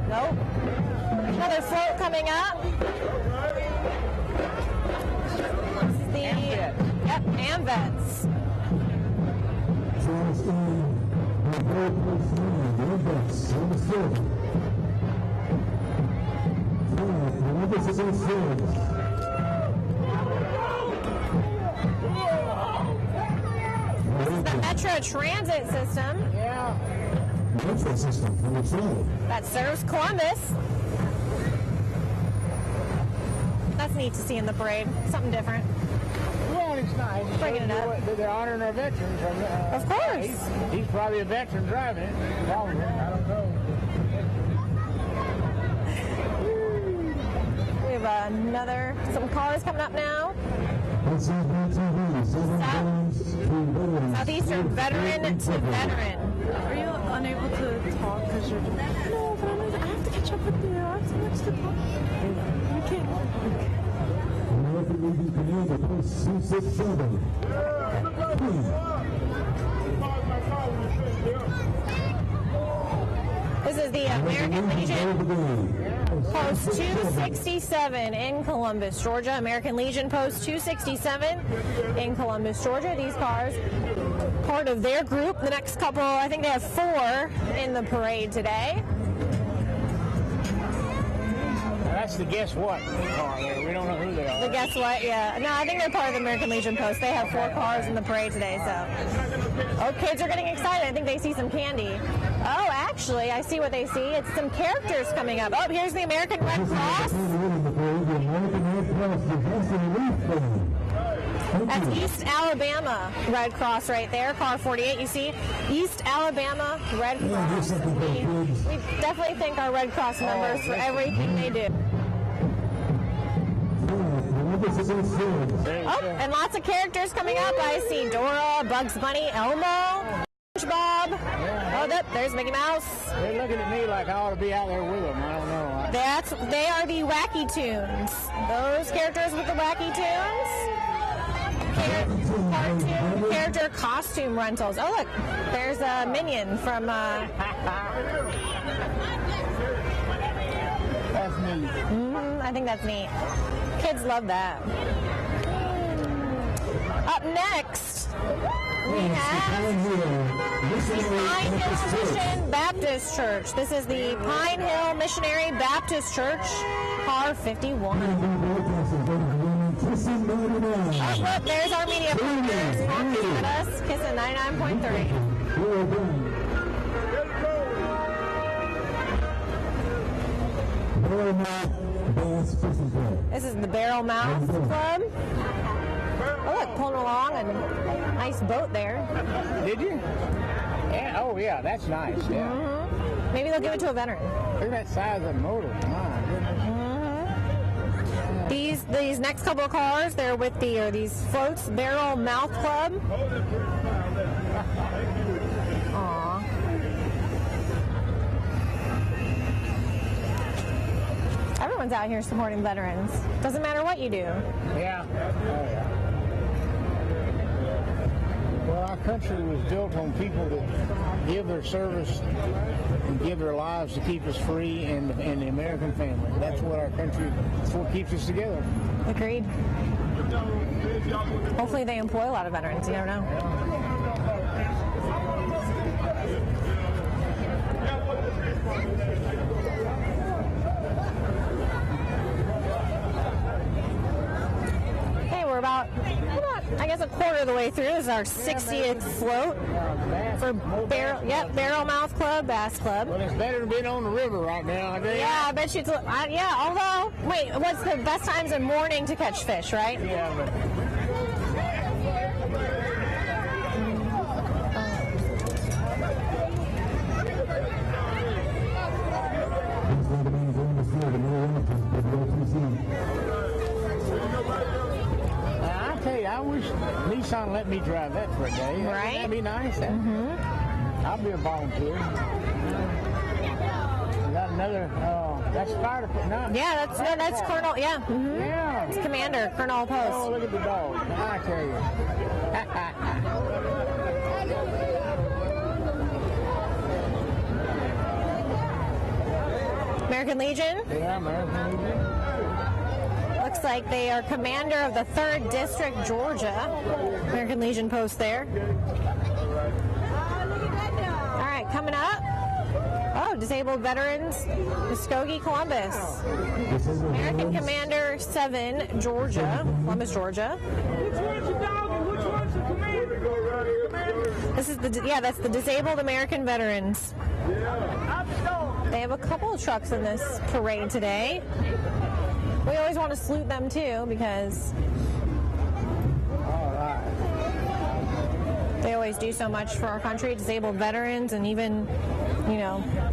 Nope. Another float coming up. This is the AMVETS. This is the Metro Transit system. Yeah. Metro system, number 12. That serves Columbus. That's neat to see in the parade. Something different. Well, it's nice. Bringing it up. They're honoring our veterans. Of course. He's probably a veteran driving it. Probably. I don't know. We have some cars coming up now. Southeastern veteran to veteran. Are you unable to talk because you're... No, but I have to catch up with you. I have so much to talk. You can't... American Legion Commander, post 267. This is the American Legion Post 267 in Columbus, Georgia. American Legion Post 267 in Columbus, Georgia. These cars, part of their group. The next couple, I think they have 4 in the parade today. That's the guess what car there. We don't know who they are. The guess what? Yeah. No, I think they're part of the American Legion Post. They have 4 cars in the parade today, so. Oh, kids are getting excited. I think they see some candy. Oh, actually, I see what they see. It's some characters coming up. Oh, here's the American Red Cross. That's East Alabama Red Cross right there, car 48. You see, East Alabama Red Cross. We definitely thank our Red Cross members for everything they do. Oh, and lots of characters coming up. I see Dora, Bugs Bunny, Elmo, SpongeBob. Oh, there's Mickey Mouse. They're looking at me like I ought to be out there with them. I don't know. They are the Wacky Tunes. Those characters with the Wacky Tunes. Cartoon character costume rentals. Oh, look, there's a Minion from. That's neat. I think that's neat. Kids love that. Up next, we have the Pine Hill Mission Baptist Church. This is the Pine Hill Missionary Baptist Church, car 51. Oh, look, there's our media partners talking at us. Kissing 99.3. This is the Barrel Mouth Club. Oh, look, pulling along a nice boat there. Did you? Yeah. Oh, yeah, that's nice. Yeah. Maybe they'll give it to a veteran. Look at that size of the motor. My goodness. These next couple of cars, they're with these floats, Barrel Mouth Club. Aww. Everyone's out here supporting veterans. Doesn't matter what you do. Yeah. Oh, yeah. Well, our country was built on people that give their service and give their lives to keep us free and the American family. That's what our country, that's what keeps us together. Agreed. Hopefully they employ a lot of veterans. You never know. We're about, I guess, a quarter of the way through. This is our 60th float for Barrel Mouth Club, Bass Club. Well, it's better than being on the river right now. Yeah, I bet you it's, yeah, although, wait, what's the best times in morning to catch fish, right? Yeah, but... I tell you, I wish Nissan let me drive that for a day. Right? That'd be nice. I'll be a volunteer. We got another. That's fire department. Yeah, that's Colonel. Yeah. Yeah. It's Commander Colonel Post. Oh, look at the dog. I tell you. American Legion. Yeah, American Legion. Looks like they are commander of the 3rd District, Georgia. American Legion Post there. All right, coming up. Oh, Disabled Veterans, Muskogee, Columbus. American Commander 7, Georgia, Columbus, Georgia. Which one's the dog and which one's the commander? This is that's the Disabled American Veterans. They have a couple of trucks in this parade today. We always want to salute them too because they always do so much for our country, disabled veterans, and even,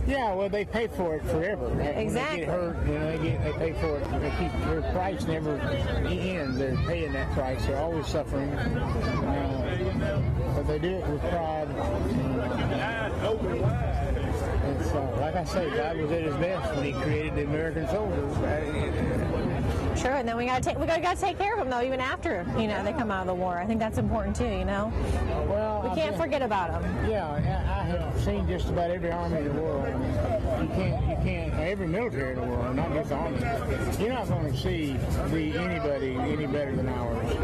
Yeah, well, they pay for it forever. Exactly. When they get hurt, they pay for it. They keep their price never ends. They're paying that price. They're always suffering, but they do it with pride. It's like I say, God was at His best when He created the American soldiers. Sure, and then we gotta take care of them though, even after they come out of the war. I think that's important too. Well, we can't forget about them. Yeah, I have seen just about every army in the world. You can't. Every military in the world, not just the army. You're not going to see anybody any better than ours,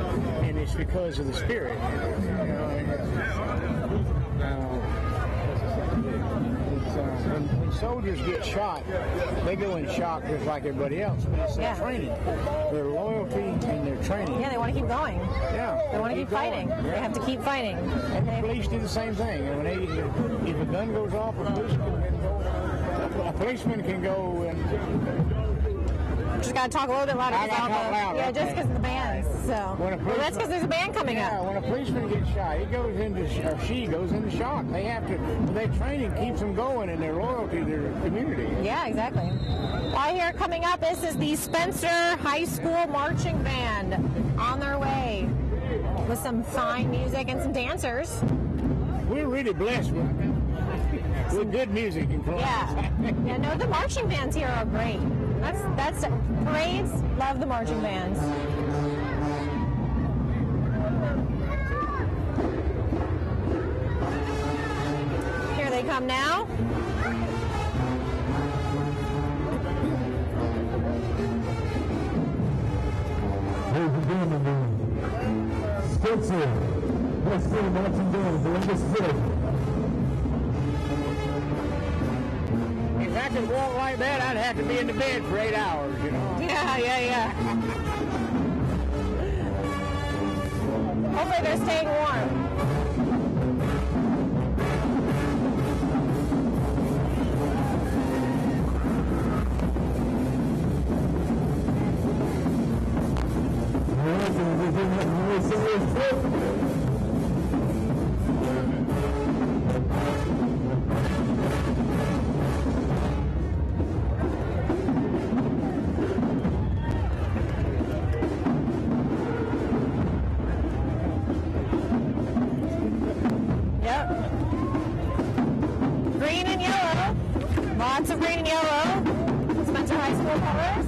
and it's because of the spirit. When soldiers get shot, they go in shock just like everybody else. But it's their training, their loyalty, and their training. Yeah, they want to keep going. Yeah, they want to keep fighting. Yeah. They have to keep fighting. And the police do the same thing. And if a gun goes off, a policeman can go and. Just gotta talk a little bit louder. I gotta talk louder. Yeah, just because of the bands. So that's because there's a band coming up. Yeah, when a policeman gets shot, he goes into or she goes into shock. They have to. Their training keeps them going, and their loyalty to their community. Yeah, exactly. Well, here coming up, this is the Spencer High School Marching Band on their way with some fine music and some dancers. We're really blessed with good music in Florida. Yeah. No, the marching bands here are great. That's parades. Love the marching bands. Here they come now. Ladies and gentlemen, Spencer, let's see marching band, Columbus 5th. If I could walk like that, I'd have to be in the bed for 8 hours, Yeah. Hopefully they're staying warm. Green and yellow. Lots of green and yellow. Spencer High School colors.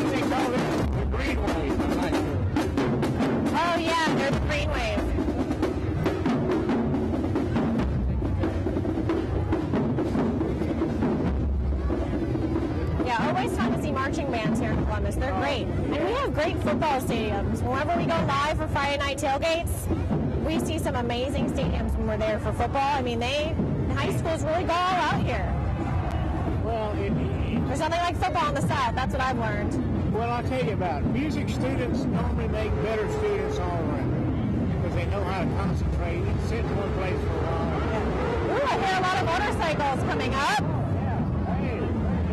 They call it the green wave. I'm not sure. Oh yeah, they're the green wave. Yeah, always fun to see marching bands here in Columbus. They're great. And we have great football stadiums. Whenever we go live for Friday night tailgates, we see some amazing stadiums when we're there for football. I mean, the high schools really go all out here. Well, There's nothing like football in the South. That's what I've learned. well, I'll tell you about it. Music students normally make better students all around because they know how to concentrate and sit in one place for a while. Ooh, I hear a lot of motorcycles coming up. Hey,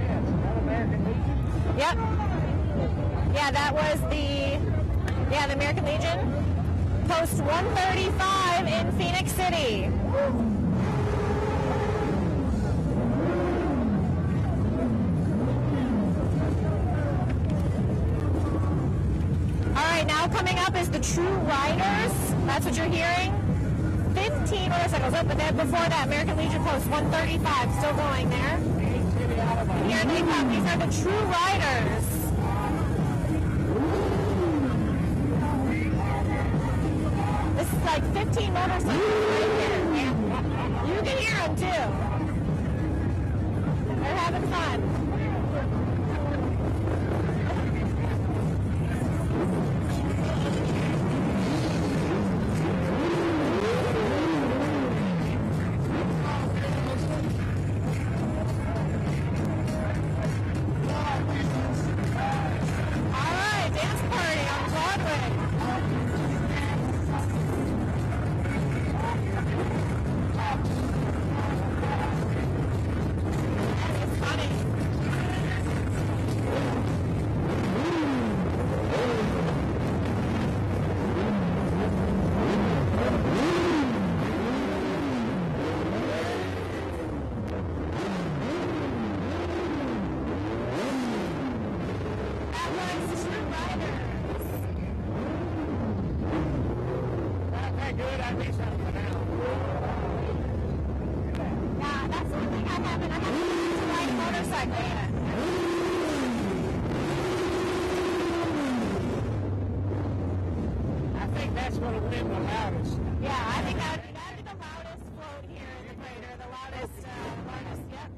yes, that American Legion. Yep. Yeah, that was the American Legion. Post 135 in Phoenix City. All right, now coming up is the True Riders. That's what you're hearing. 15 motorcycles. Oh, but then before that, American Legion Post 135 still going there. Here they come. These are the True Riders. This is like 15 motorcycles right here. You can hear them too. They're having fun. All right, dance party on Broadway. that good? I need something now. Yeah, that's one thing I haven't to ride a motorcycle yet. I think that's going to win the loudest. Yeah, I think that'd be the loudest float here in the crater, the loudest, yep.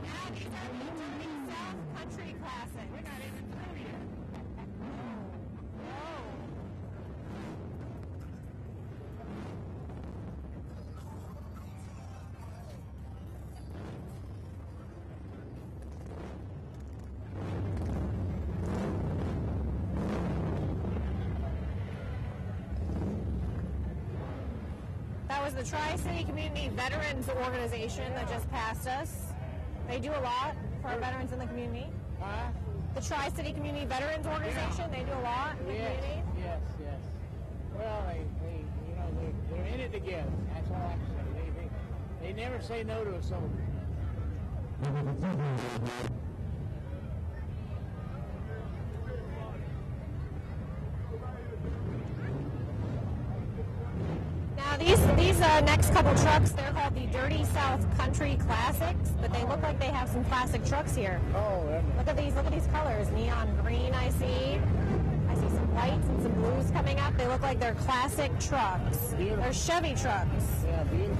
Now these are the Dirty South Country Classic. We're not even through yet. Whoa. That was the Tri-City Community Veterans Organization that just passed us. They do a lot for our veterans in the community. Huh? The Tri-City Community Veterans Organization, they do a lot in the community. Yes. Well, they're in it together. That's all I can say. They never say no to a soldier. Now these next couple trucks, they're called the Dirty South Country Classics, but they look like they have some classic trucks here. Oh, Look at these colors. Neon green I see some whites and some blues coming up. They look like they're classic trucks. Beautiful. They're Chevy trucks. yeah, beautiful.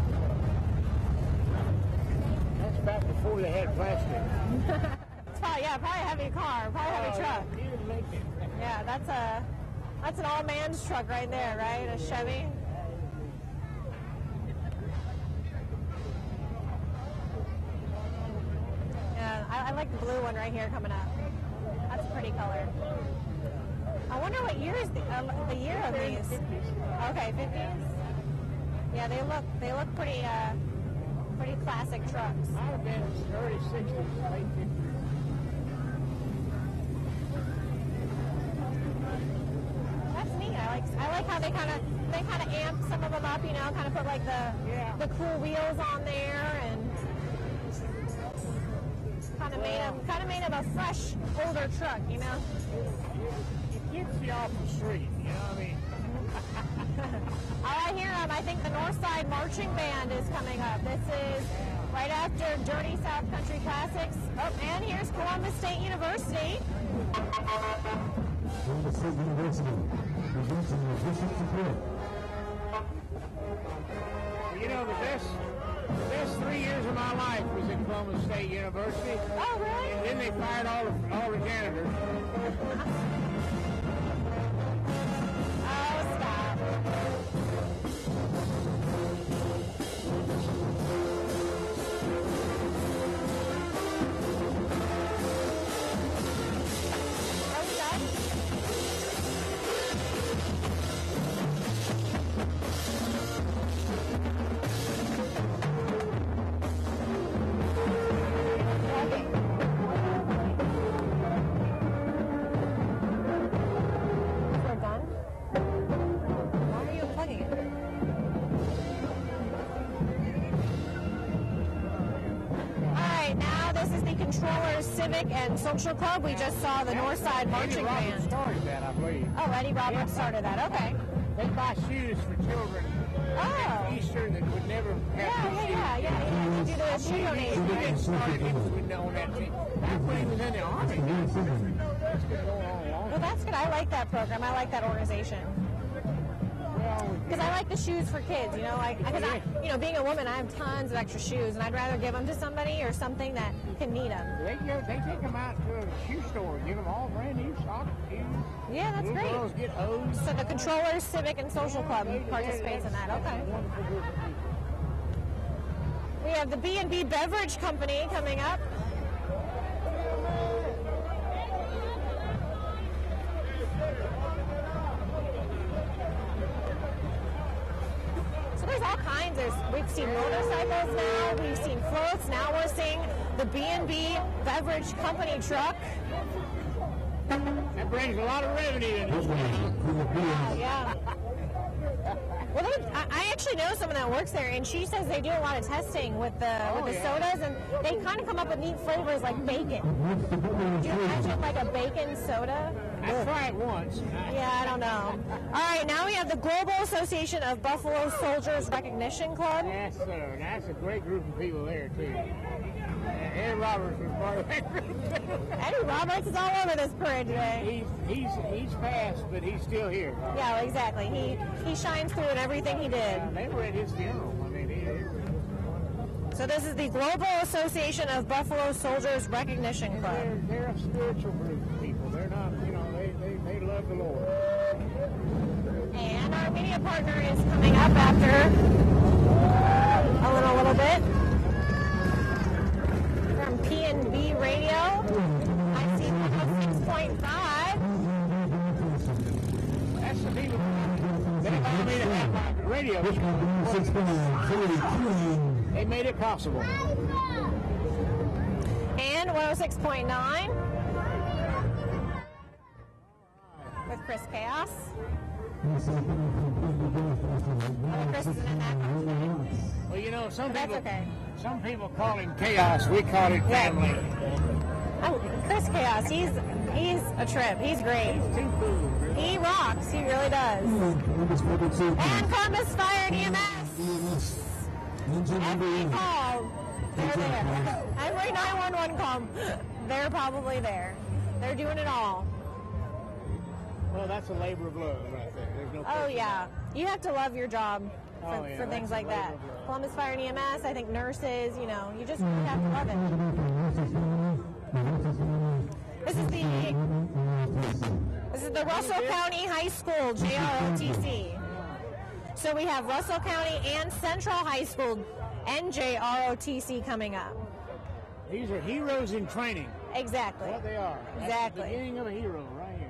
That's back before they had plastic. It's probably a heavy car, probably a heavy truck. Yeah, that's an all man's truck right there, right? A Chevy. Yeah, I like the blue one right here coming up. That's a pretty color. I wonder what year is the year of these. Okay, 50s. Yeah, they look pretty classic trucks. Might have been early 60s, late 50s. That's neat. I like how they kind of amp some of them up, kind of put like the cool wheels on there and kind of made them a fresh older truck, It gets you off the street, you know what I mean? I hear them. I think the Northside Marching Band is coming up. This is right after Dirty South Country Classics. Oh, and here's Columbus State University. Columbus State University, presenting your district support. You know, the best 3 years of my life was in Columbus State University. Oh, really? And then they fired all the janitors. Oh, stop. Are we done? We're done? Why are you unplugging it? Alright, now this is the Controllers Civic and Social Club. We just saw the Northside Marching Eddie Roberts Band. started that, I believe. Oh, Eddie Roberts started that. Okay. They buy shoes for children Oh. at Easter that would never have Yeah. They do the shoe donation. They started it on that team. Back when he was in the Army. That's been going on long. Well, that's good. I like that program. I like that organization. Because I like the shoes for kids, because being a woman, I have tons of extra shoes, and I'd rather give them to somebody or something that can need them. They take them out to a shoe store, give them all brand new socks, shoes. Yeah, that's Little great. girls get hosed. So the Controllers Civic and Social Club participates in that. Okay. Wonderful group of people. We have the B&B Beverage Company coming up. So there's all kinds. We've seen motorcycles now. We've seen floats. Now we're seeing the B&B Beverage Company truck. That brings a lot of revenue in this town. Yeah. Well, I actually know someone that works there, and she says they do a lot of testing with the sodas, and they kind of come up with neat flavors like bacon. Do you imagine like a bacon soda? I tried once. Yeah, I don't know. All right, now we have the Global Association of Buffalo Soldiers Recognition Club. Yes, sir. That's a great group of people there, too. Eddie Roberts was part of that group. Eddie Roberts is all over this parade today. He's passed, but he's still here. Yeah, exactly. He shines through in everything he did. They were at his funeral. I mean, So this is the Global Association of Buffalo Soldiers Recognition Club. They're a spiritual group of people. They're not, they love the Lord. And our media partner is coming up after a little bit. From PNB Radio, I see 6.5. That's the people that allowed me to have my radio. They made it possible. And 106.9 with Chris Chaos. Chris isn't in that much today. Well, some okay. people call him chaos. We call it family. Oh, Chris Chaos, he's a trip. He's great. He's too cool. He rocks. He really does. And Columbus Fire and EMS. Every call, they're there. Every 911 call, they're probably there. They're doing it all. Well, that's a labor of love right there. There's no Oh, question. yeah. You have to love your job for things that's like a that. labor of love. Columbus Fire and EMS, I think nurses, you just really have to love it. This is the Russell County High School JROTC. So we have Russell County and Central High School NJROTC coming up. These are heroes in training. Exactly. What they are. That's Exactly. the beginning of a hero right here.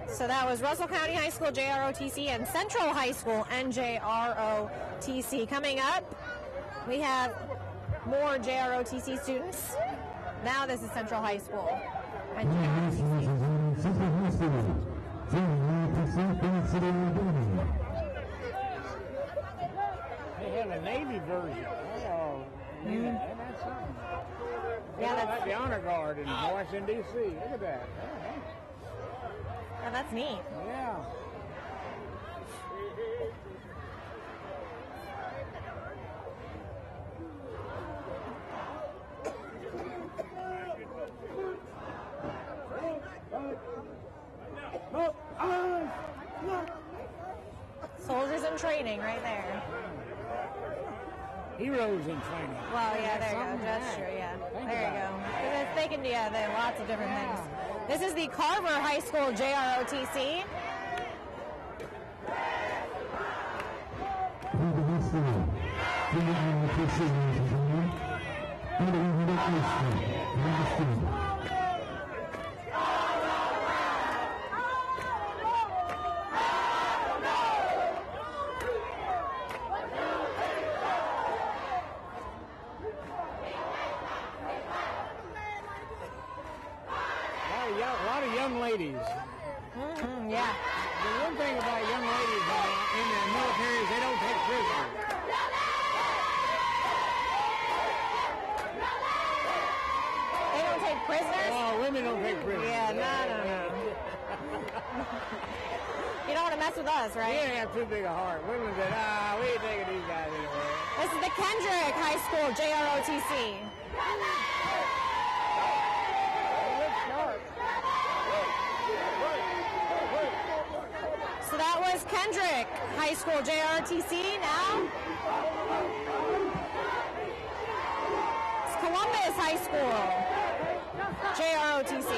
So that was Russell County High School JROTC and Central High School NJROTC. Coming up, we have more JROTC students. Now this is Central High School and JROTC. They have a Navy version. Oh, that's something. Yeah, Like that's the Honor Guard in Washington, D.C. Look at that. yeah, that's neat. Yeah. Soldiers in training right there. Heroes in training. Well, yeah, there you go. That's true, yeah. There you go. They can do, yeah, there are lots of different things. This is the Carver High School JROTC. A lot of young ladies. Yeah. The one thing about young ladies in the military is they don't take prisoners. They don't take prisoners? Oh, women don't take prisoners. Yeah, no. You don't want to mess with us, We right? didn't have too big a heart. Women said, we ain't taking these guys anywhere. This is the Kendrick High School JROTC. So that was Kendrick High School JROTC. Now it's Columbus High School JROTC.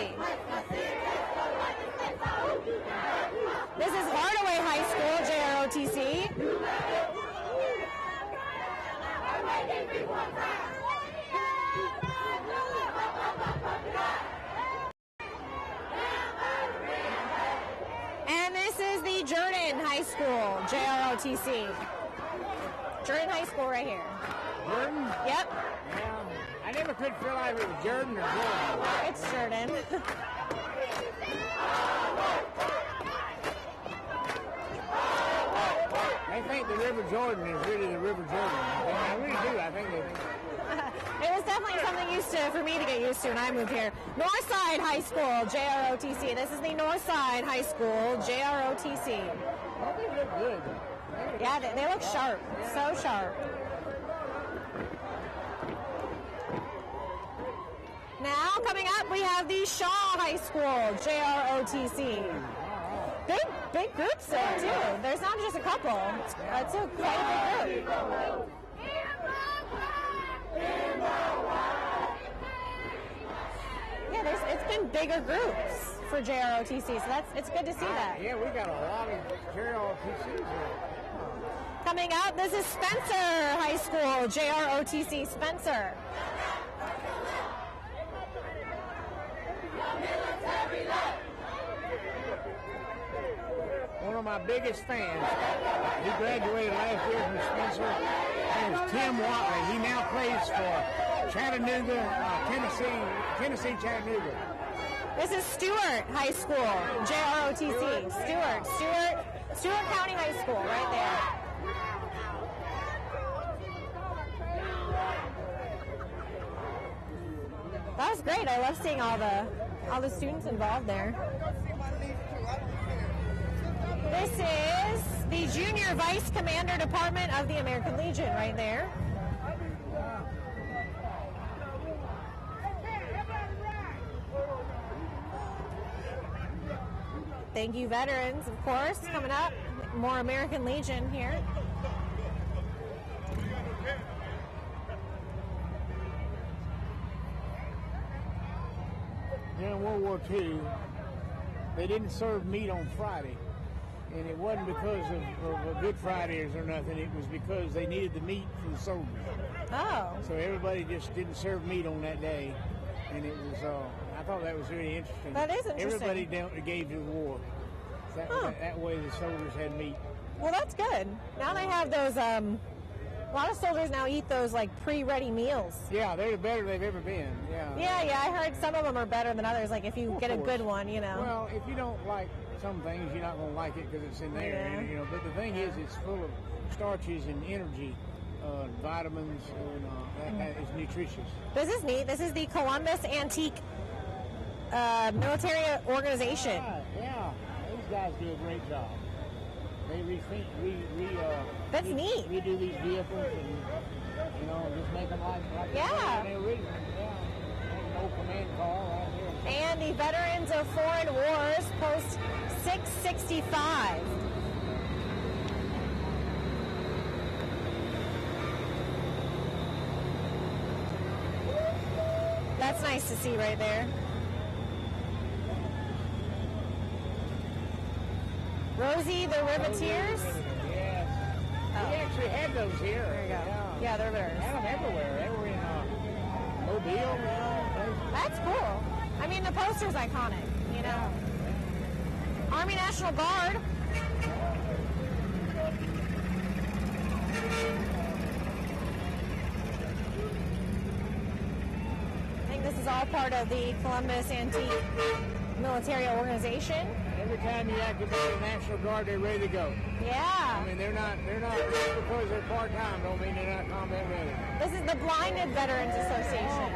This is Hardaway High School JROTC. JROTC. Jordan High School right here. Jordan? Yep, Yeah. I never could feel like it was Jordan or Jordan. it's Jordan. They think the River Jordan is really the River Jordan. I really do. I think they think. It was definitely something for me to get used to when I moved here. Northside High School, JROTC. This is the Northside High School, JROTC. They look good. Yeah, they look sharp, so sharp. Now, coming up, we have the Shaw High School, JROTC. Big groups there, too. There's not just a couple. It's quite a big group. Yeah, it's been bigger groups for JROTC, so it's good to see that. Yeah, we got a lot of JROTCs here. Coming up, this is Spencer High School, JROTC Spencer. One of my biggest fans. He graduated last year from Spencer. His name is Tim Watley. He now plays for Chattanooga, Tennessee Chattanooga. This is Stewart High School, JROTC. Stewart County High School, right there. That was great. I love seeing all the students involved there. This is the Junior Vice Commander Department of the American Legion right there. Thank you, veterans, of course, coming up. More American Legion here. During World War II, they didn't serve meat on Friday. And it wasn't because of Good Fridays or nothing. It was because they needed the meat for the soldiers. Oh. So everybody just didn't serve meat on that day. And it was, I thought that was really interesting. That is interesting. Everybody gave to the war. That way the soldiers had meat. Well, that's good. Now they have those, a lot of soldiers now eat those like pre-ready meals. Yeah, they're the better they've ever been. Yeah, I heard some of them are better than others. Like if you get a good one, you know. Well, if you don't like some things, you're not going to like it because it's in there. Yeah. You know, but the thing is, it's full of starches and energy, vitamins, and that is nutritious. This is neat. This is the Columbus Antique Military Organization. Yeah, these guys do a great job. They That's neat. We do these vehicles and just make them like Yeah. they originally. Yeah, no command car right here. And the Veterans of Foreign Wars, Post 665. That's nice to see right there. Rosie the Riveteers. Yes. We actually had those here. There you go. Yeah, they're veterans. Had them everywhere. They were in Mobile. That's cool. I mean, the poster's iconic, you know. Army National Guard. I think this is all part of the Columbus Antique Military Organization. Every time you activate the National Guard, they're ready to go. Yeah. I mean, they're not just because they're part-time don't mean they're not combat ready. This is the Blinded Veterans Association.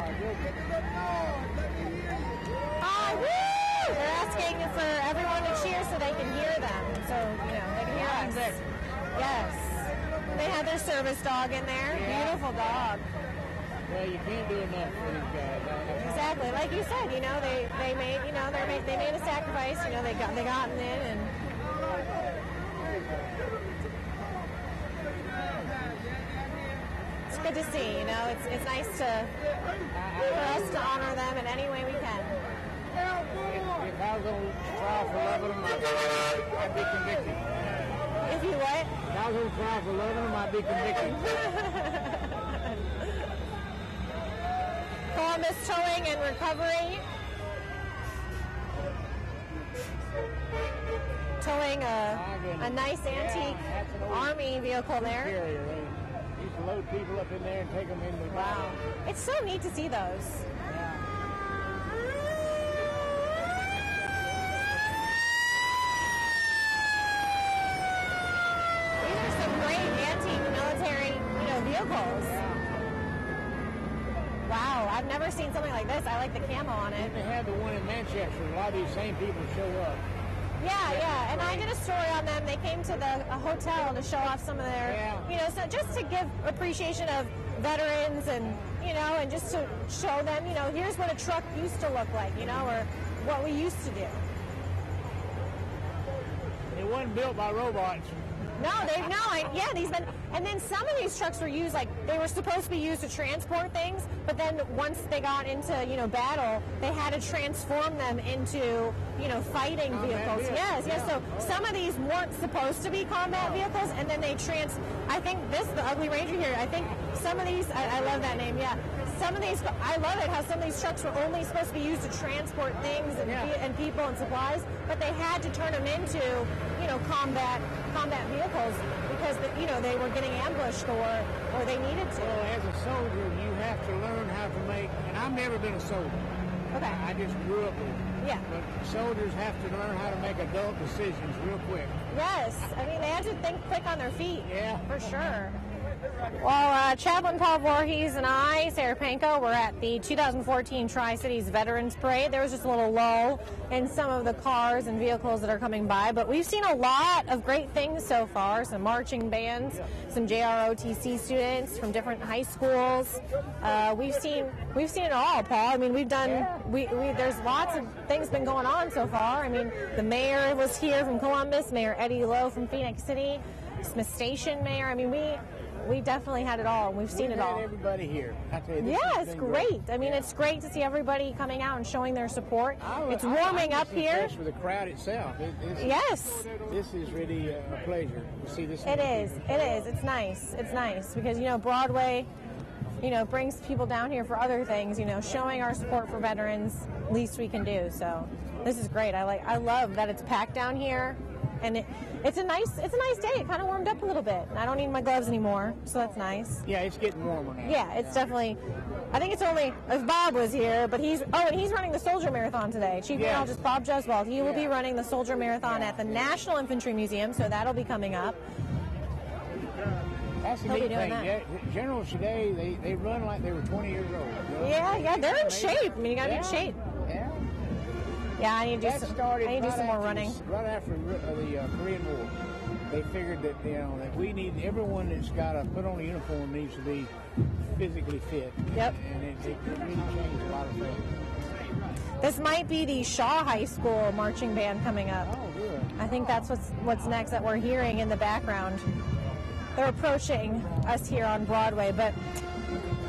Oh, woo! They're asking for everyone to cheer so they can hear them. So, they can hear us. Yes. They have their service dog in there. Yeah. Beautiful dog. Well, you can't do enough for these guys. Exactly. Like you said, they made, they made a sacrifice, they gotten in and it's good to see, it's nice for us to honor them in any way we can. If I was on trial for loving them, I'd be convicted. If you what? If I was on trial for loving them, I'd be convicted. Columbus Towing and Recovery. towing a nice antique Army vehicle there. Carrier. They used to load people up in there and take them into Wow. It's so neat to see those. These are some great antique military, vehicles. Wow, I've never seen something like this. I like the camo on it. They had the one in Manchester. A lot of these same people show up. Yeah. And I did a story on them. They came to a hotel to show off some of their, so just to give appreciation of veterans and, and just to show them, here's what a truck used to look like, or what we used to do. It wasn't built by robots. And then some of these trucks were used, like, they were supposed to be used to transport things, but then once they got into, battle, they had to transform them into, fighting vehicles. Yes. So some of these weren't supposed to be combat vehicles, and then I think the Ugly Ranger here, I think some of these, I love that name, some of these, I love it how some of these trucks were only supposed to be used to transport things and people and supplies, but they had to turn them into, combat vehicles because they were getting ambushed or they needed to. Well, as a soldier, you have to learn how to make. And I've never been a soldier. Okay. I just grew up with it. Yeah. But soldiers have to learn how to make adult decisions real quick. Yes. I mean, they had to think quick on their feet. Yeah. For sure. Well, Chaplain Paul Voorhees and I, Sarah Panko, were at the 2014 Tri-Cities Veterans Parade. There was just a little lull in some of the cars and vehicles that are coming by, but we've seen a lot of great things so far. Some marching bands, some JROTC students from different high schools. We've seen it all, Paul. I mean, we've done. There's lots of things been going on so far. I mean, the mayor was here from Columbus, Mayor Eddie Lowe from Phoenix City, Smith Station mayor. I mean, we definitely had it all, and we've seen it all. Everybody here. I tell you, it's great. I mean, it's great to see everybody coming out and showing their support. It's warming up here. I'm for the crowd itself. Yes. This is really a pleasure to see this. It is. It's nice. It's nice because, Broadway, brings people down here for other things, showing our support for veterans, least we can do. So this is great. I love that it's packed down here. And it's a nice day. It kind of warmed up a little bit. And I don't need my gloves anymore, so that's nice. Yeah, it's getting warmer now. Yeah, it's definitely. I think it's only if Bob was here, but he's running the Soldier Marathon today. Chief Meteorologist Bob Jeswald. He will be running the Soldier Marathon at the National Infantry Museum, so that'll be coming up. That's the neat thing. Generals today, they run like they were 20 years old. Yeah, they're in shape. I mean, you got to be in shape. Yeah. Yeah, I need to do some more running. Right after the Korean War, they figured that that we need everyone that's got to put on a uniform needs to be physically fit. Yep. And it really changed a lot of things. This might be the Shaw High School marching band coming up. Oh, good. I think that's what's next that we're hearing in the background. They're approaching us here on Broadway, but.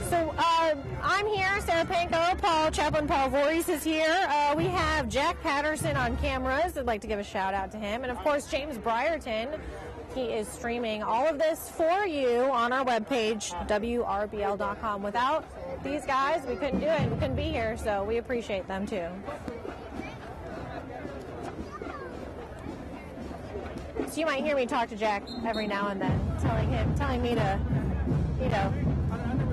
So I'm here, Sarah Panko, Chaplain Paul Voorhees is here. We have Jack Patterson on cameras. I'd like to give a shout out to him. And of course, James Brierton. He is streaming all of this for you on our webpage, WRBL.com. Without these guys, we couldn't do it. We couldn't be here, so we appreciate them too. So you might hear me talk to Jack every now and then, telling me to,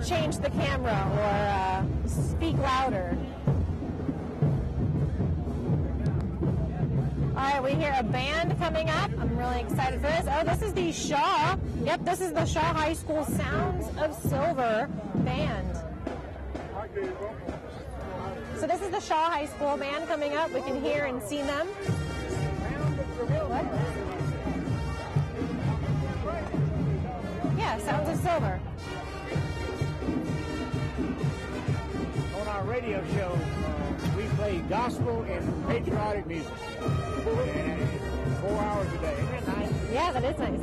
change the camera or speak louder. All right, we hear a band coming up. I'm really excited for this. Oh, this is the Shaw. Yep, this is the Shaw High School Sounds of Silver band. So this is the Shaw High School band coming up. We can hear and see them. What? Yeah, Sounds of Silver. On our radio show, we play gospel and patriotic music. And 4 hours a day. Isn't that nice? Yeah, that is nice.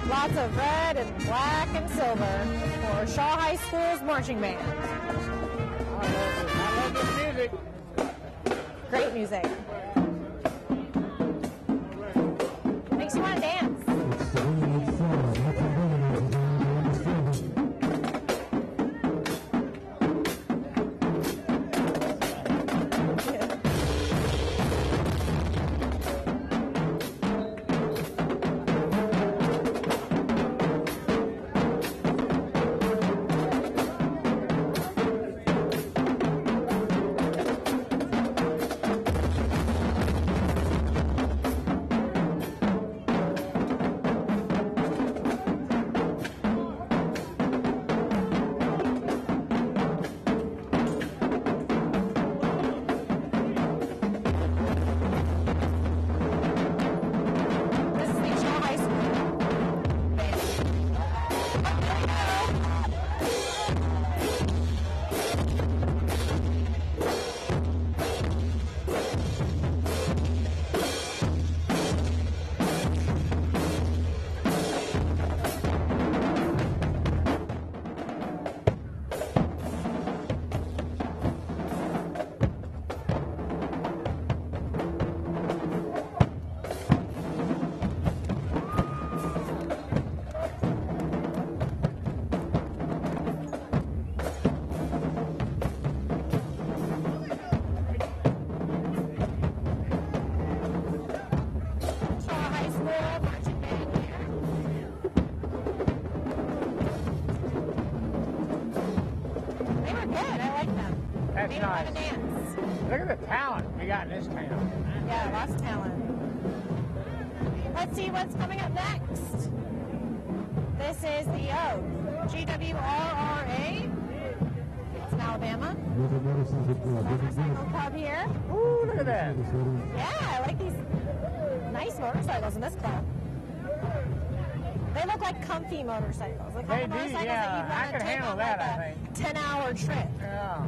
Lots of red and black and silver for Shaw High School's marching band. I love this music. Great music. Makes you want to dance. They know how to dance. Look at the talent we got in this town. Yeah, lots of talent. Let's see what's coming up next. This is the GWRRA. It's in Alabama. Motorcycle club here. Ooh, look at that. Yeah, I like these nice motorcycles in this club. They look like comfy motorcycles. Like They kind of do, motorcycles yeah. that you'd I want can to take handle on that, like I a think. 10-hour trip. Yeah.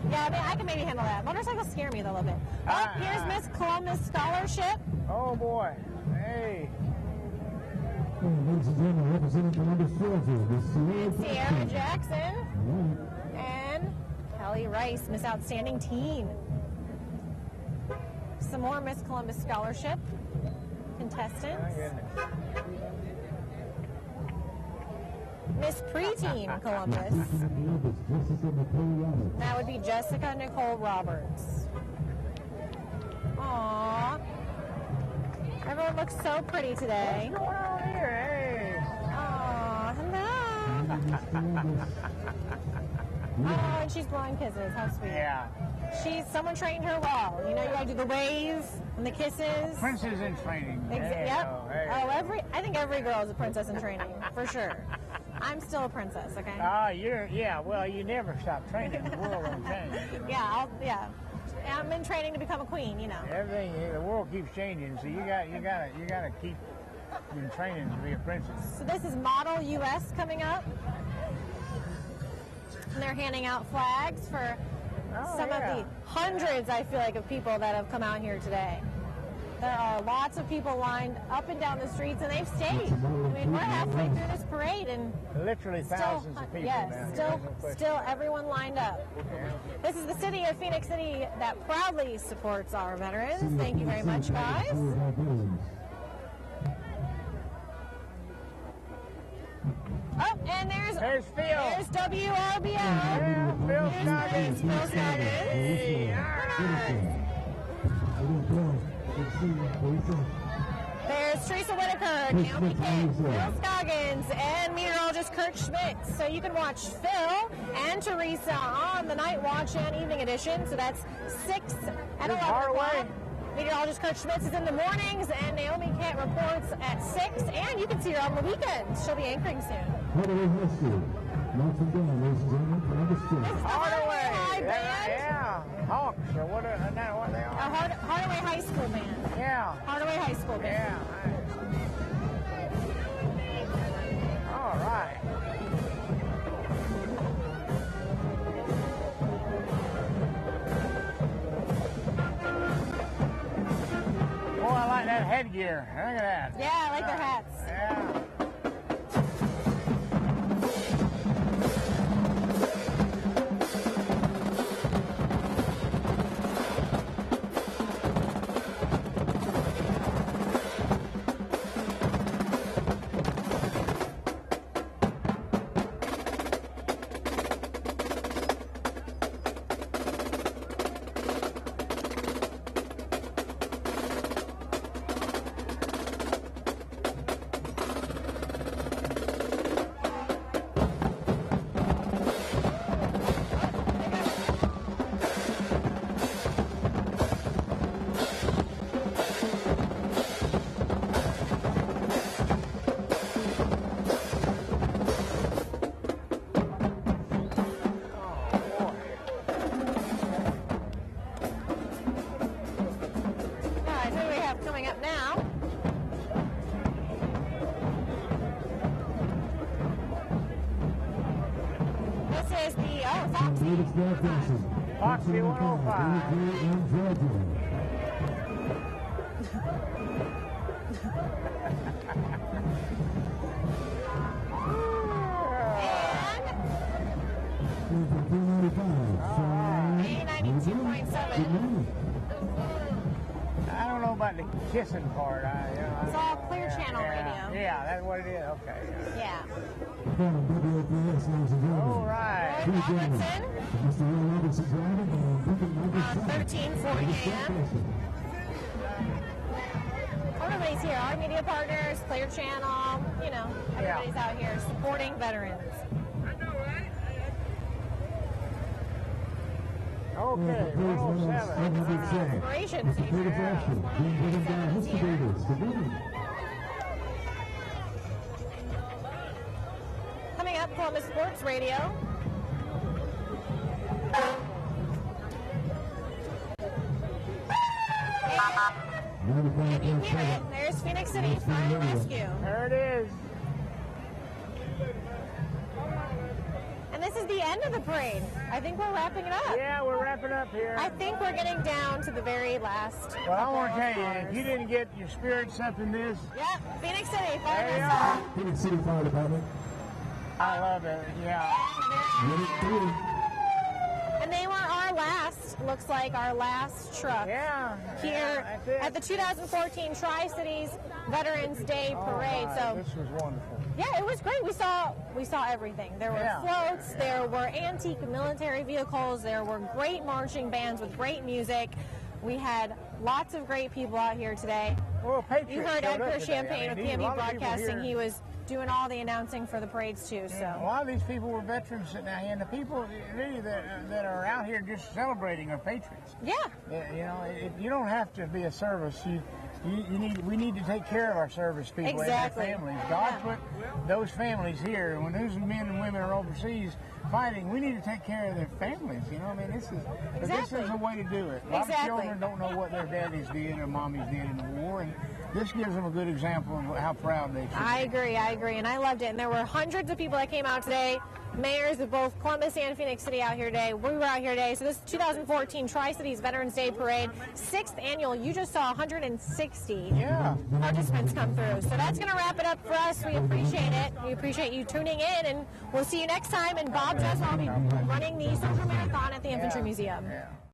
Yeah, I mean, I can maybe handle that. Motorcycles scare me a little bit. Oh, here's Miss Columbus Scholarship. Oh, boy. Hey. Ladies and gentlemen, representing Columbus, Georgia, Miss Sierra Jackson and Kelly Rice, Miss Outstanding Teen. Some more Miss Columbus Scholarship contestants. Miss Preteen Columbus. That would be Jessica Nicole Roberts. Aww. Everyone looks so pretty today. What's going on here? Hey. Aw, hello. Oh, and she's blowing kisses. How sweet. Yeah. Someone trained her well. You know, you gotta do the wave and the kisses. Princess in training. Yep. Hey. Oh, I think every girl is a princess in training, for sure. I'm still a princess, okay? Well, you never stop training. The world won't change. Yeah. I'm in training to become a queen, you know. Everything, the world keeps changing, so you gotta keep in training to be a princess. So this is Model US coming up. And they're handing out flags for some of the hundreds, I feel like, of people that have come out here today. There are lots of people lined up and down the streets, and they've stayed. I mean, we're halfway through this parade, and literally thousands of people. Yes, now. still everyone lined up. This is the city of Phoenix City that proudly supports our veterans. Thank you very much, guys. Oh, and there's Phil. There's WRBL. Phil Scoggins. Phil Scoggins. There's Teresa Whitaker, Naomi Kent, Phil Scoggins, and meteorologist Kurt Schmitz. So you can watch Phil and Teresa on the Night Watch and Evening Edition. So that's 6 and 11 o'clock. Meteorologist Kurt Schmitz is in the mornings, and Naomi Kent reports at 6. And you can see her on the weekends. She'll be anchoring soon. Hardaway High Band. Yeah, Hawks or what they are. Hardaway High School Band. Yeah. Hardaway High School Band. Yeah. All right. Boy, I like that headgear. Look at that. Yeah, I like their hats. Yeah. Foxy 105. I don't know about the kissing part. It's all Clear Channel radio. Yeah, that's what it is. Okay. Yeah. All right. Roy Robertson. 13:40 a.m. Everybody's here. Our media partners, Clear Channel. You know, everybody's out here supporting veterans. Okay, 107. Inspiration. Coming up, Columbus Sports Radio. Can you hear it? There's Phoenix City Fire and Rescue. There it is. And this is the end of the parade. I think we're wrapping it up. Yeah, we're wrapping up here. I think we're getting down to the very last. Well, I want to tell you, if you didn't get your spirits up in this, Yep, Phoenix City Fire there you and Rescue. are. Phoenix City Fire Department. I love it. Yeah. Unit 3. And they were our last, looks like our last truck Yeah. here that's it. at the 2014 Tri-Cities Veterans Day Parade. Oh, So this was wonderful. yeah, it was great. We saw everything. There were Yeah. floats, there were antique military vehicles, there were great marching bands with great music. We had lots of great people out here today. Well, Patriots You heard showed up Edgar today. Champagne I mean, with these- a PMB lot of people Broadcasting. here- He was doing all the announcing for the parades too. A So lot of these people were veterans sitting out here, and the people really that are out here just celebrating are patriots. yeah, You know, you don't have to be a service. We need to take care of our service people Exactly. and their families. God put those families here, and when those men and women are overseas fighting, we need to take care of their families. You know, I mean, this is Exactly. a way to do it. A lot Exactly. of children don't know what their daddies did or mommies did in the war, and this gives them a good example of how proud they should I be. agree, and I loved it. And there were hundreds of people that came out today. Mayors of both Columbus and Phoenix City out here today. We were out here today. So this 2014 Tri-Cities Veterans Day Parade, 6th annual. You just saw 160 Yeah. participants come through. So that's going to wrap it up for us. We appreciate it. We appreciate you tuning in, and we'll see you next time. And Bob Dressel will be running the Soldier Marathon at the Infantry Museum. Yeah.